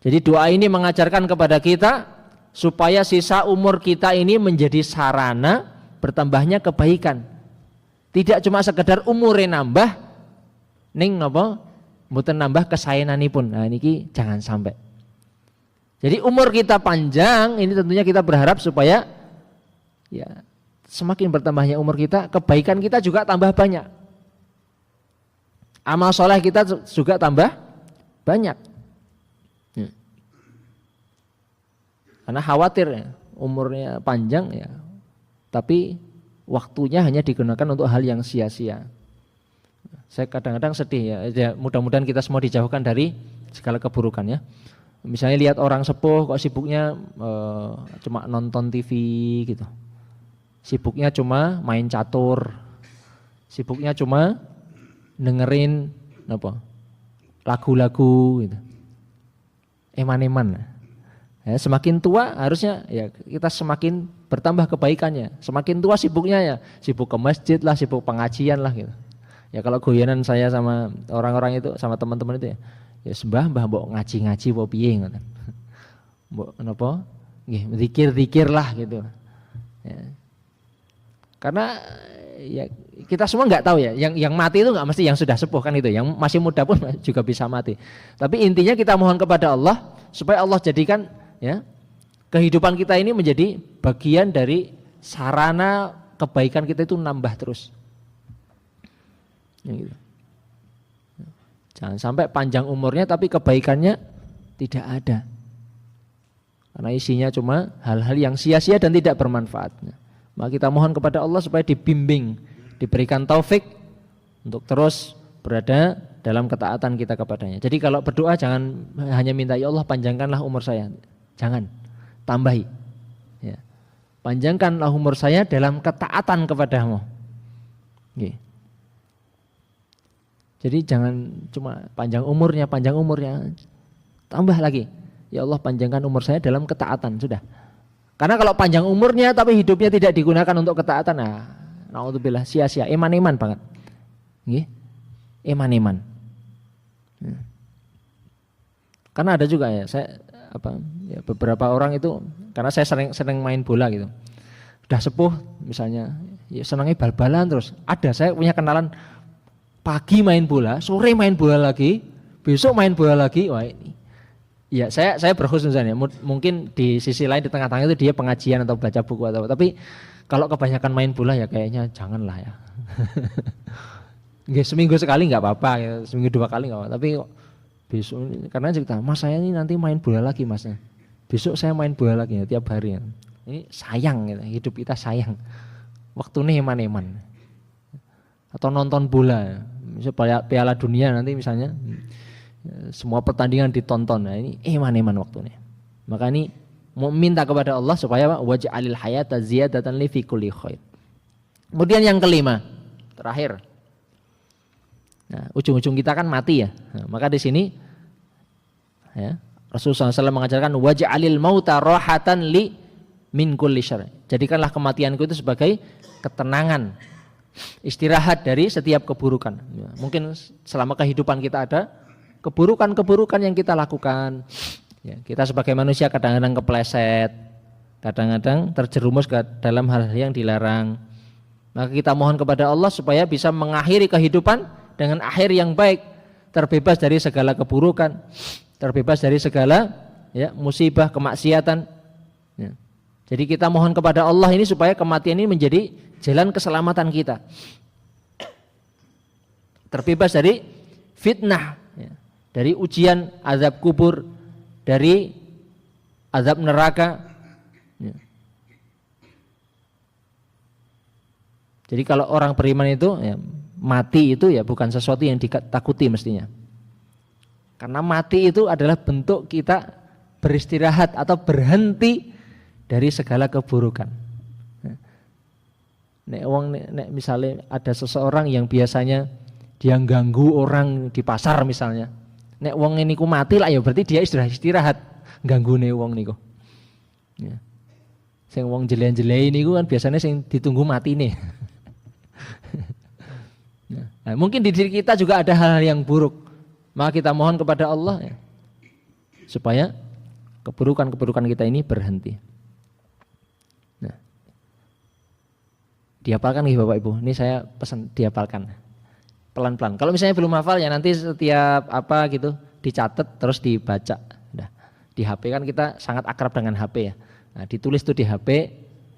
[SPEAKER 1] Jadi doa ini mengajarkan kepada kita supaya sisa umur kita ini menjadi sarana bertambahnya kebaikan. Tidak cuma sekedar umurnya nambah, ning napa mboten nambah kesayananipun. Nah niki jangan sampai. Jadi umur kita panjang, ini tentunya kita berharap supaya ya semakin bertambahnya umur kita, kebaikan kita juga tambah banyak. Amal soleh kita juga tambah banyak. Karena khawatir ya, umurnya panjang ya, tapi waktunya hanya digunakan untuk hal yang sia-sia. Saya kadang-kadang sedih ya, mudah-mudahan kita semua dijauhkan dari segala keburukan ya. Misalnya lihat orang sepuh kok sibuknya cuma nonton TV gitu. Sibuknya cuma main catur. Sibuknya cuma dengerin apa? Lagu-lagu gitu. Eman-eman. Ya, semakin tua harusnya ya kita semakin bertambah kebaikannya. Semakin tua sibuknya ya sibuk ke masjid lah, sibuk pengajian lah gitu. Ya kalau guyonan saya sama orang-orang itu, sama teman-teman itu ya mbah mbok ngaji-ngaji apa piye ngoten. Mbok napa? Nggih, zikir-zikir lah gitu. Ya. Karena ya kita semua nggak tahu ya, yang mati itu nggak mesti yang sudah sepuh kan itu, yang masih muda pun juga bisa mati. Tapi intinya kita mohon kepada Allah supaya Allah jadikan ya kehidupan kita ini menjadi bagian dari sarana kebaikan kita itu nambah terus. Ya gitu. Jangan sampai panjang umurnya tapi kebaikannya tidak ada. Karena isinya cuma hal-hal yang sia-sia dan tidak bermanfaat. Maka kita mohon kepada Allah supaya dibimbing, diberikan taufik untuk terus berada dalam ketaatan kita kepadanya. Jadi kalau berdoa jangan hanya minta ya Allah panjangkanlah umur saya. Jangan, tambahi. Ya. Panjangkanlah umur saya dalam ketaatan kepadamu. Oke. Jadi jangan cuma panjang umurnya, tambah lagi. Ya Allah panjangkan umur saya dalam ketaatan, sudah. Karena kalau panjang umurnya tapi hidupnya tidak digunakan untuk ketaatan, nah, naudzubillah sia-sia, eman-eman banget. Nggih. Eman-eman. Karena ada juga ya, beberapa orang itu karena saya sering main bola gitu. Udah sepuh misalnya, ya senangnya bal-balan terus. Ada saya punya kenalan pagi main bola, sore main bola lagi, besok main bola lagi. Wah ini. Ya saya berkhusus ya. Mungkin di sisi lain di tengah-tengah itu dia pengajian atau baca buku atau apa. Tapi kalau kebanyakan main bola ya kayaknya janganlah ya. Seminggu sekali nggak apa-apa, ya. Seminggu 2 kali nggak apa-apa. Tapi besok karena cerita, Mas saya ini nanti main bola lagi Masnya. Besok saya main bola lagi ya, tiap hari. Ya. Ini sayang, gitu. Hidup kita sayang. Waktunya eman-eman. Atau nonton bola, misalnya Piala Dunia nanti misalnya semua pertandingan ditonton. Nah ini eman-eman waktunya. Maka ini mau minta kepada Allah supaya waj'alil hayata ziyadatan li fi kulli khair. Kemudian yang kelima, terakhir. Nah, ujung-ujung kita kan mati ya. Nah, maka di sini ya, Rasulullah SAW mengajarkan waj'alil mauta rahatan li min kulli syarr. Jadikanlah kematianku itu sebagai ketenangan, istirahat dari setiap keburukan. Ya, mungkin selama kehidupan kita ada keburukan-keburukan yang kita lakukan. Ya, kita sebagai manusia kadang-kadang kepleset, kadang-kadang terjerumus ke dalam hal-hal yang dilarang. Maka kita mohon kepada Allah supaya bisa mengakhiri kehidupan dengan akhir yang baik, terbebas dari segala keburukan, terbebas dari segala ya, musibah, kemaksiatan. Ya. Jadi kita mohon kepada Allah ini supaya kematian ini menjadi jalan keselamatan kita. Terbebas dari fitnah, ya, dari ujian azab kubur, dari azab neraka. Ya. Jadi kalau orang beriman itu ya, mati itu ya bukan sesuatu yang ditakuti mestinya. Karena mati itu adalah bentuk kita beristirahat atau berhenti dari segala keburukan. Nek misalnya ada seseorang yang biasanya dia ganggu orang di pasar misalnya. Nek wong niku mati lah ya berarti dia istirahat ganggune wong niku. Ya. Sing wong jelen-jelen niku kan biasanya sing ditunggu mati nih. Nah, mungkin di diri kita juga ada hal-hal yang buruk. Maka kita mohon kepada Allah ya, supaya keburukan-keburukan kita ini berhenti. Nah, Dihafalkan nih Bapak Ibu. Ini saya pesan dihafalkan. Pelan-pelan. Kalau misalnya belum hafal ya nanti setiap apa gitu dicatat terus dibaca. Nah, di HP kan kita sangat akrab dengan HP ya. Nah, ditulis tuh di HP,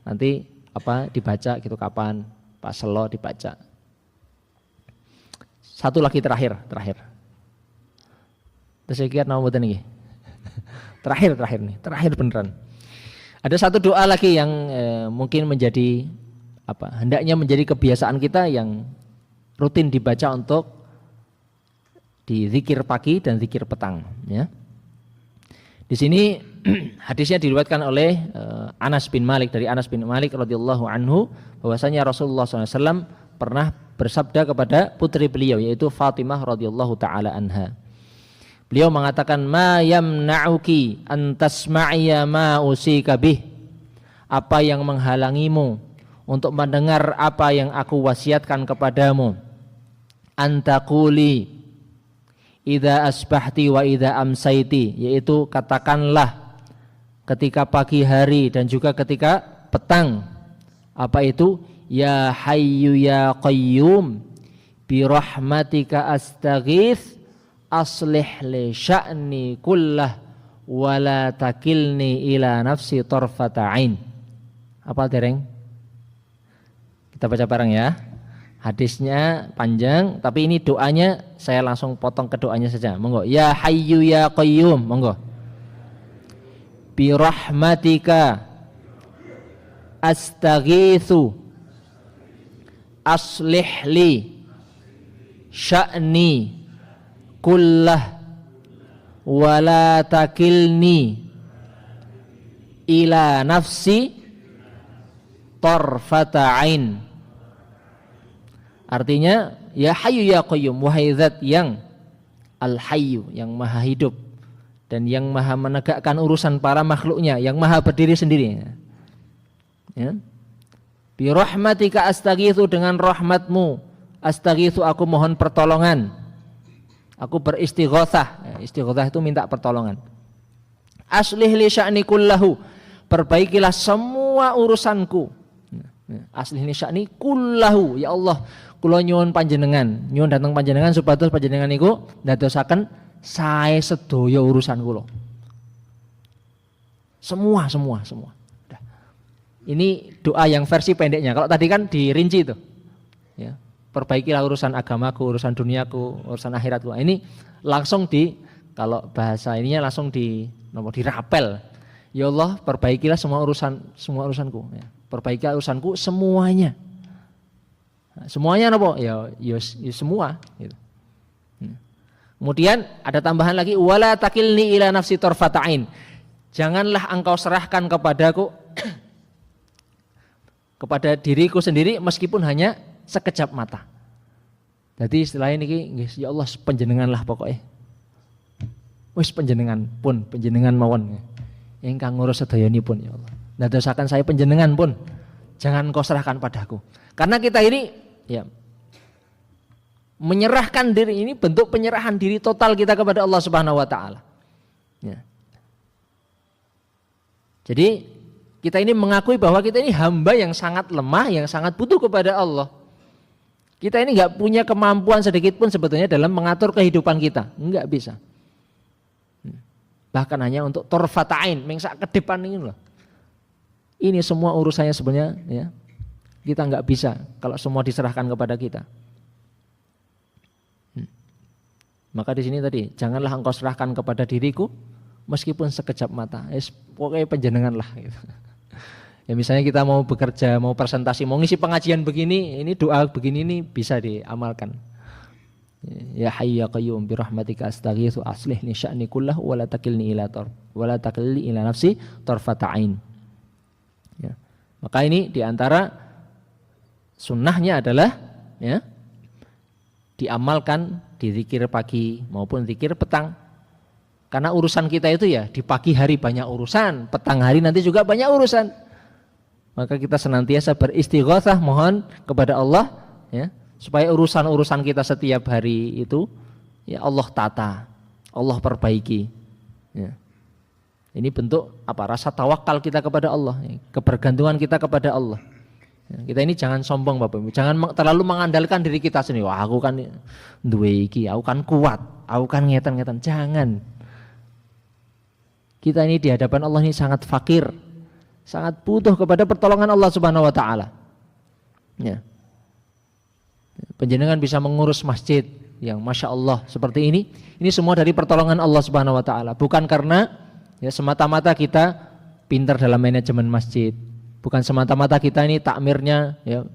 [SPEAKER 1] nanti apa dibaca gitu kapan pas selo dibaca. Satu lagi terakhir. Terus saya kira mau mboten iki. Terakhir nih, terakhir beneran. Ada satu doa lagi yang mungkin menjadi hendaknya menjadi kebiasaan kita yang rutin dibaca untuk di zikir pagi dan zikir petang ya. Di sini hadisnya diriwayatkan oleh Anas bin Malik, dari Anas bin Malik radhiyallahu anhu bahwasanya Rasulullah SAW pernah bersabda kepada putri beliau yaitu Fatimah radhiyallahu taala anha. Beliau mengatakan ma yamna'uki an tasma'iya ma usika bih. Apa yang menghalangimu untuk mendengar apa yang aku wasiatkan kepadamu? Antaquli idza asbahti wa idza amsaiti, yaitu katakanlah ketika pagi hari dan juga ketika petang. Apa itu? Ya hayyu ya qayyum bi rahmatika astaghits aslih li sya'ni kullah wa la takilni ila nafsi tarfata ain. Apa dereng? Kita baca bareng ya. Hadisnya panjang, tapi ini doanya saya langsung potong ke doanya saja. Monggo. Ya hayyu ya qayyum, monggo. Bi rahmatika astaghitsu aslih li sya'ni kullah wa la takilni ila nafsi tarfata ain. Artinya ya hayyu ya qayyum, wahai zat yang al hayyu, yang maha hidup dan yang maha menegakkan urusan para makhluknya, yang maha berdiri sendiri ya. Bi rahmatika astaghitsu, dengan rahmatmu astaghitsu, aku mohon pertolongan, aku beristighatsah. Istighatsah itu minta pertolongan. Aslih li sya'ni kullahu, perbaikilah semua urusanku. Aslih li sya'ni kullahu, ya Allah kula nyuwun panjenengan, nyuwun dhateng panjenengan supados panjenengan niku ndadosaken sae sedaya urusan kula. Semua. Udah. Ini doa yang versi pendeknya. Kalau tadi kan dirinci itu. Ya. Perbaikilah urusan agamaku, urusan duniaku, urusan akhiratku. Ini langsung kalau bahasa ininya langsung dirapel. Ya Allah, perbaikilah semua urusanku. Ya. Perbaikilah urusanku semuanya. Semuanya apa? Ya semua. Gitu. Kemudian ada tambahan lagi, wala takilni ila nafsi tarfata ain. Janganlah engkau serahkan kepadaku kepada diriku sendiri meskipun hanya sekejap mata. Jadi istilahnya ini, ya Allah panjenenganlah pokoknya. Wis panjenengan mawon. Ingkang ngurus sedayanipun ya Allah. Ndadosaken saya panjenengan pun. Jangan kau serahkan padaku. Karena kita ini ya menyerahkan diri, ini bentuk penyerahan diri total kita kepada Allah Subhanahu wa taala. Ya. Jadi kita ini mengakui bahwa kita ini hamba yang sangat lemah, yang sangat butuh kepada Allah. Kita ini enggak punya kemampuan sedikit pun sebetulnya dalam mengatur kehidupan kita, enggak bisa. Bahkan hanya untuk torfatain, mengsak kedepan ini loh. Ini semua urusannya sebenarnya ya. Kita enggak bisa kalau semua diserahkan kepada kita. Maka di sini tadi, janganlah engkau serahkan kepada diriku meskipun sekejap mata. Pokoknya panjenengan lah gitu. Ya misalnya kita mau bekerja, mau presentasi, mau ngisi pengajian begini, ini doa begini ini bisa diamalkan. Ya hayyu ya qayyum bi rahmatika astaghitsu aslih li sya'ni kullahu wa la takilni ila nafsi tarfata ain. Ya. Maka ini diantara sunnahnya adalah ya diamalkan di zikir pagi maupun zikir petang. Karena urusan kita itu ya di pagi hari banyak urusan, petang hari nanti juga banyak urusan. Maka kita senantiasa beristighatsah, mohon kepada Allah ya, supaya urusan-urusan kita setiap hari itu ya Allah tata, Allah perbaiki. Ya. Ini bentuk rasa tawakal kita kepada Allah, ya, kebergantungan kita kepada Allah. Kita ini jangan sombong Bapak Ibu, jangan terlalu mengandalkan diri kita sendiri. Wah, aku kan duwe iki, aku kan kuat, aku kan ngeten-ngeten. Jangan. Kita ini di hadapan Allah ini sangat fakir, sangat butuh kepada pertolongan Allah Subhanahu wa taala. Ya. Panjenengan bisa mengurus masjid yang Masya Allah seperti ini semua dari pertolongan Allah Subhanahu wa taala, bukan karena ya semata-mata kita pintar dalam manajemen masjid. Bukan semata-mata kita ini takmirnya ya,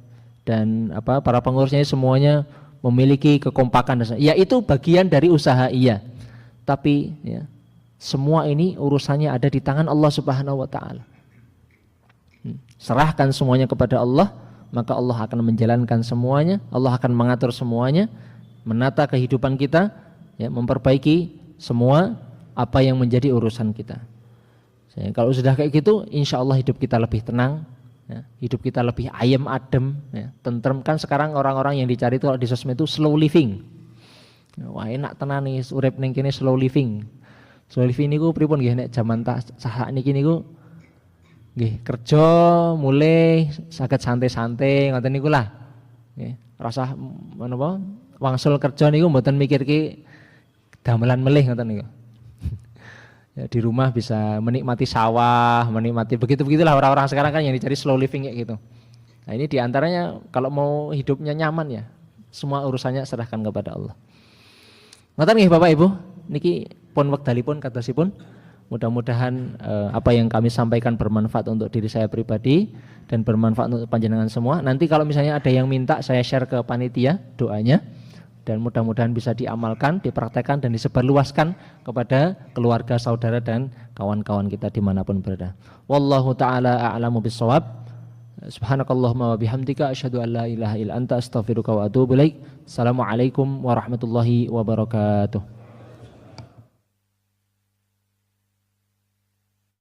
[SPEAKER 1] dan para pengurusnya semuanya memiliki kekompakan. Ya itu bagian dari usaha iya. Tapi ya, semua ini urusannya ada di tangan Allah Subhanahu wa taala. Serahkan semuanya kepada Allah, maka Allah akan menjalankan semuanya, Allah akan mengatur semuanya, menata kehidupan kita, ya, memperbaiki semua apa yang menjadi urusan kita. Kalau sudah kayak gitu, insya Allah hidup kita lebih tenang, ya, hidup kita lebih ayem adem, ya, tentrem. Kan sekarang orang-orang yang dicari itu kalau di sosmed itu slow living. Wah enak tenan nih, urip ning kene slow living. Slow living niku pripun nggih nek jaman saat niki niku nggih kerja mulai saged santai-santai ngoten niku lah. Nggih, rasah menapa wangsul kerja niku mboten mikirke damelan melih ngoten niku. Ya, di rumah bisa menikmati sawah, menikmati begitulah orang-orang sekarang kan yang dicari slow living kayak gitu. Nah ini diantaranya kalau mau hidupnya nyaman ya, semua urusannya serahkan kepada Allah. Ngoten nggih Bapak Ibu, niki pun wekdalipun kadosipun. Mudah-mudahan apa yang kami sampaikan bermanfaat untuk diri saya pribadi dan bermanfaat untuk panjenengan semua. Nanti kalau misalnya ada yang minta saya share ke panitia doanya. Dan mudah-mudahan bisa diamalkan, dipraktekkan dan disebarluaskan kepada keluarga, saudara dan kawan-kawan kita dimanapun berada. Wallahu ta'ala a'lamu bissawab. Subhanakallahumma wa bihamdika asyhadu an la ilaha illa anta astaghfiruka wa atubu ilaik. Assalamualaikum warahmatullahi wabarakatuh.